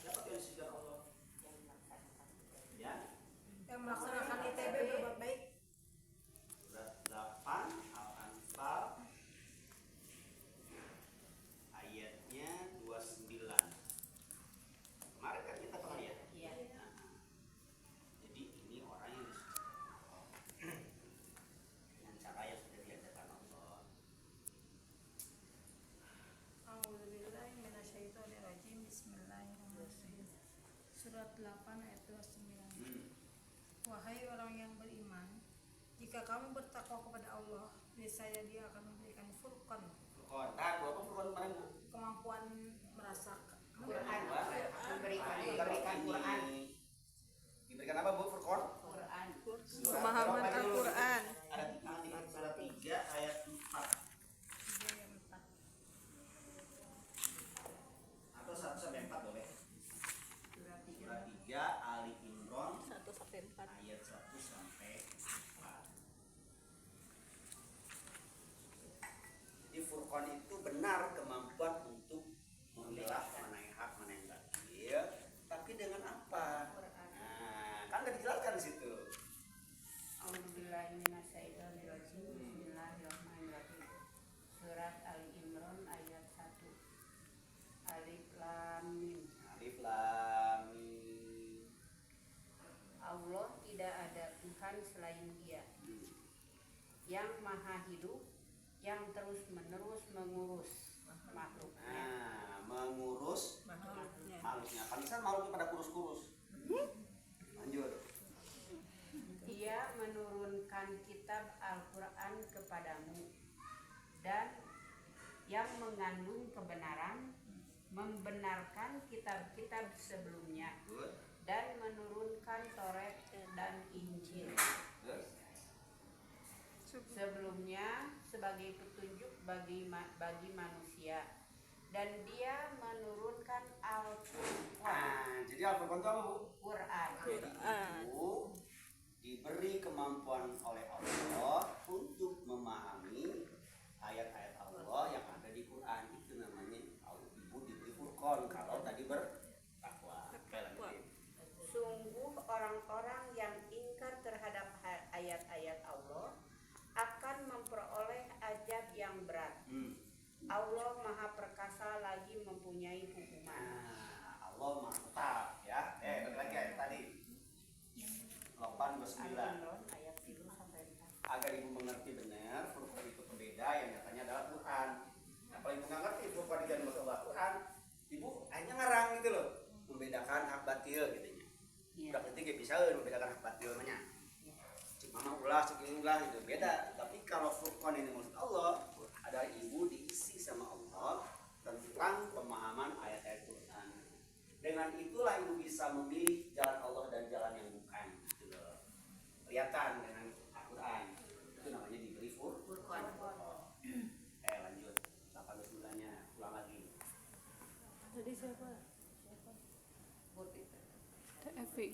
Siapa yang disucikan Allah? Ya. Yang melaksanakan ITB berbuat baik. Surat 8 Al-Anfal ayatnya 29. 8 ayat 29. Wahai orang yang beriman, jika kamu bertakwa kepada Allah, niscaya Dia akan memberikan furqan, Furqan. Nah, Bu, apa Furqan kemarin, Bu? kemampuan merasakan Quran, memberikan Quran. Diberikan apa, Bu? Furqan? Quran. pemahaman Al-Quran. Ada di surat 3 ayat 4. Atau 1 sampai 4 boleh. Surat 3 Ali Imran 1 sampai 4. ayat 1 sampai 4. Jadi Furqan itu benar kemampuan untuk memilah mana yang hak, mana yang batil. Tapi dengan apa? Nah, kan udah dijelaskan di situ. A'udzubillahi minasyaitonirrajim. Bismillahirrahmanirrahim. Surat Ali Imran ayat 1. Alif Lam Mim. Alif Lam Mim. Allah tidak ada Tuhan selain Dia, yang maha hidup, yang terus menerus mengurus makhluknya. Nah, mengurus Makhluknya. makhluknya. Kan bisa makhluknya pada kurus-kurus. Lanjut. Dia menurunkan kitab Al-Quran kepadamu, dan yang mengandung kebenaran, membenarkan kitab-kitab sebelumnya, Good. dan menurunkan Taurat dan Injil Good. sebelumnya sebagai petunjuk bagi manusia, dan Dia menurunkan Al-Furqan. Nah, jadi Al-Furqan itu apa, Bu? Quran. Jadi itu diberi kemampuan oleh Allah untuk memahami ayat-ayat Allah yang ada di Quran. Itu namanya ibu diberi Furqan kalau tadi bertakwa. Oke, lanjut. Sungguh orang-orang yang ingkar terhadap ayat-ayat Allah akan memperoleh azab yang berat. Allah Maha Perkasa lagi mempunyai hukuman. Nah, Allah Maha Tetap ya. Lagi ayat tadi. 8 verse 9. Al-Imran ayat 3 sampai 4. Agar ibu mengerti benar, Furqan itu pembeda yang nyatanya adalah Quran. Nah, kalau ibu nggak ngerti Furqan itu yang maksud Quran, ibu hanya ngarang gitu loh, membedakan hak batil gitu nya. Udah ketika bisa membedakan hak batilnya. Cik mama ulah, cik ini ulah itu beda. Tapi kalau Furqan ini maksud Allah, adalah ibu diisi sama Allah tentang pemahaman ayat-ayat Quran. Dengan itulah ibu bisa memilih jalan Allah dan jalan yang bukan. Gitu loh. Kelihatan dengan Al-Quran. Itu namanya diberi Furqan. Lanjut. 8 bulannya ulang lagi. Jadi siapa? Evi.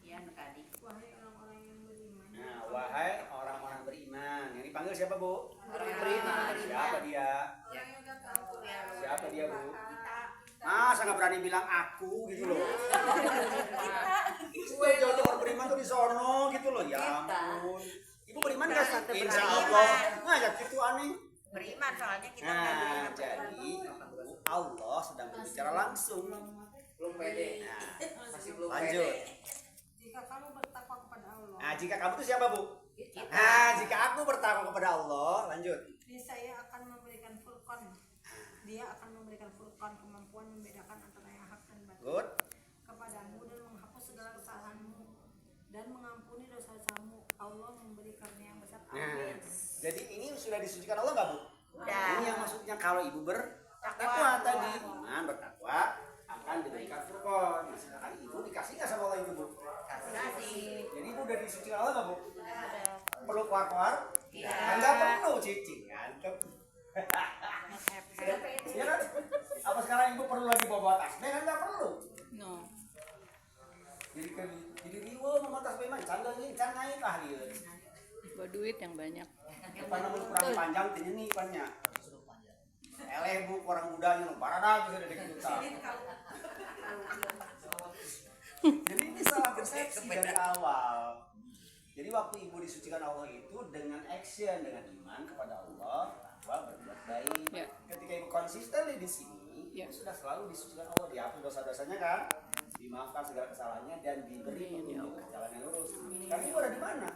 Yang tadi. Wahai orang-orang yang beriman. Nah, wahai orang-orang beriman. Yang dipanggil siapa, Bu? Orang yang beriman. Siapa dia? Orang yang udah tahu. Siapa dia, Bu? Masa nggak berani bilang aku gitu loh. Gue jauh orang beriman tuh di sono gitu loh. Ya ampun. Ibu beriman nggak sih? Insya Allah. Nah, ya gitu aneh. Beriman soalnya kita Nah, jadi Allah sedang berbicara langsung. Belum pede. Nah, Masih belum lanjut. pede. Jika kamu bertakwa kepada Allah, Nah, jika kamu tuh siapa, Bu? Nah, jika aku bertakwa kepada Allah, lanjut. niscaya akan memberikan Furqan. Dia akan memberikan Furqan, kemampuan membedakan antara yang hak dan batil Good. kepadamu, dan menghapus segala kesalahanmu dan mengampuni dosa-dosamu. Allah memberi karunia yang besar. Nah, Amin. jadi ini sudah disucikan Allah nggak, Bu? Udah. Ini yang maksudnya kalau ibu bertakwa tadi, iman bertakwa akan diberikan Furqan. Nah, sedangkan ibu dikasih nggak sama Allah ibu, Bu? kasih. Jadi ibu udah disucikan Allah nggak, Bu? Perlu keluar? Iya. Kan nggak perlu cicing kan? Ya kan? Apa sekarang ibu perlu lagi bawa tasbih? Kan nggak perlu. No. Jadi riwa mama tasbih mah can naik ah dia. Bawa duit yang banyak. Apa namanya kurang panjang ini banyak. Eleh Bu orang mudanya parada bisa dari kita. Jadi ini salah persepsi dari awal. Jadi waktu ibu disucikan Allah itu dengan action, dengan iman kepada Allah, takwa, berbuat baik. Ya. Ketika ibu konsisten di sini, Ya. ibu sudah selalu disucikan Allah, dihapus dosa-dosanya kan, dimaafkan segala kesalahannya dan diberi petunjuk ke jalan yang lurus. Tapi ibu ada di mana?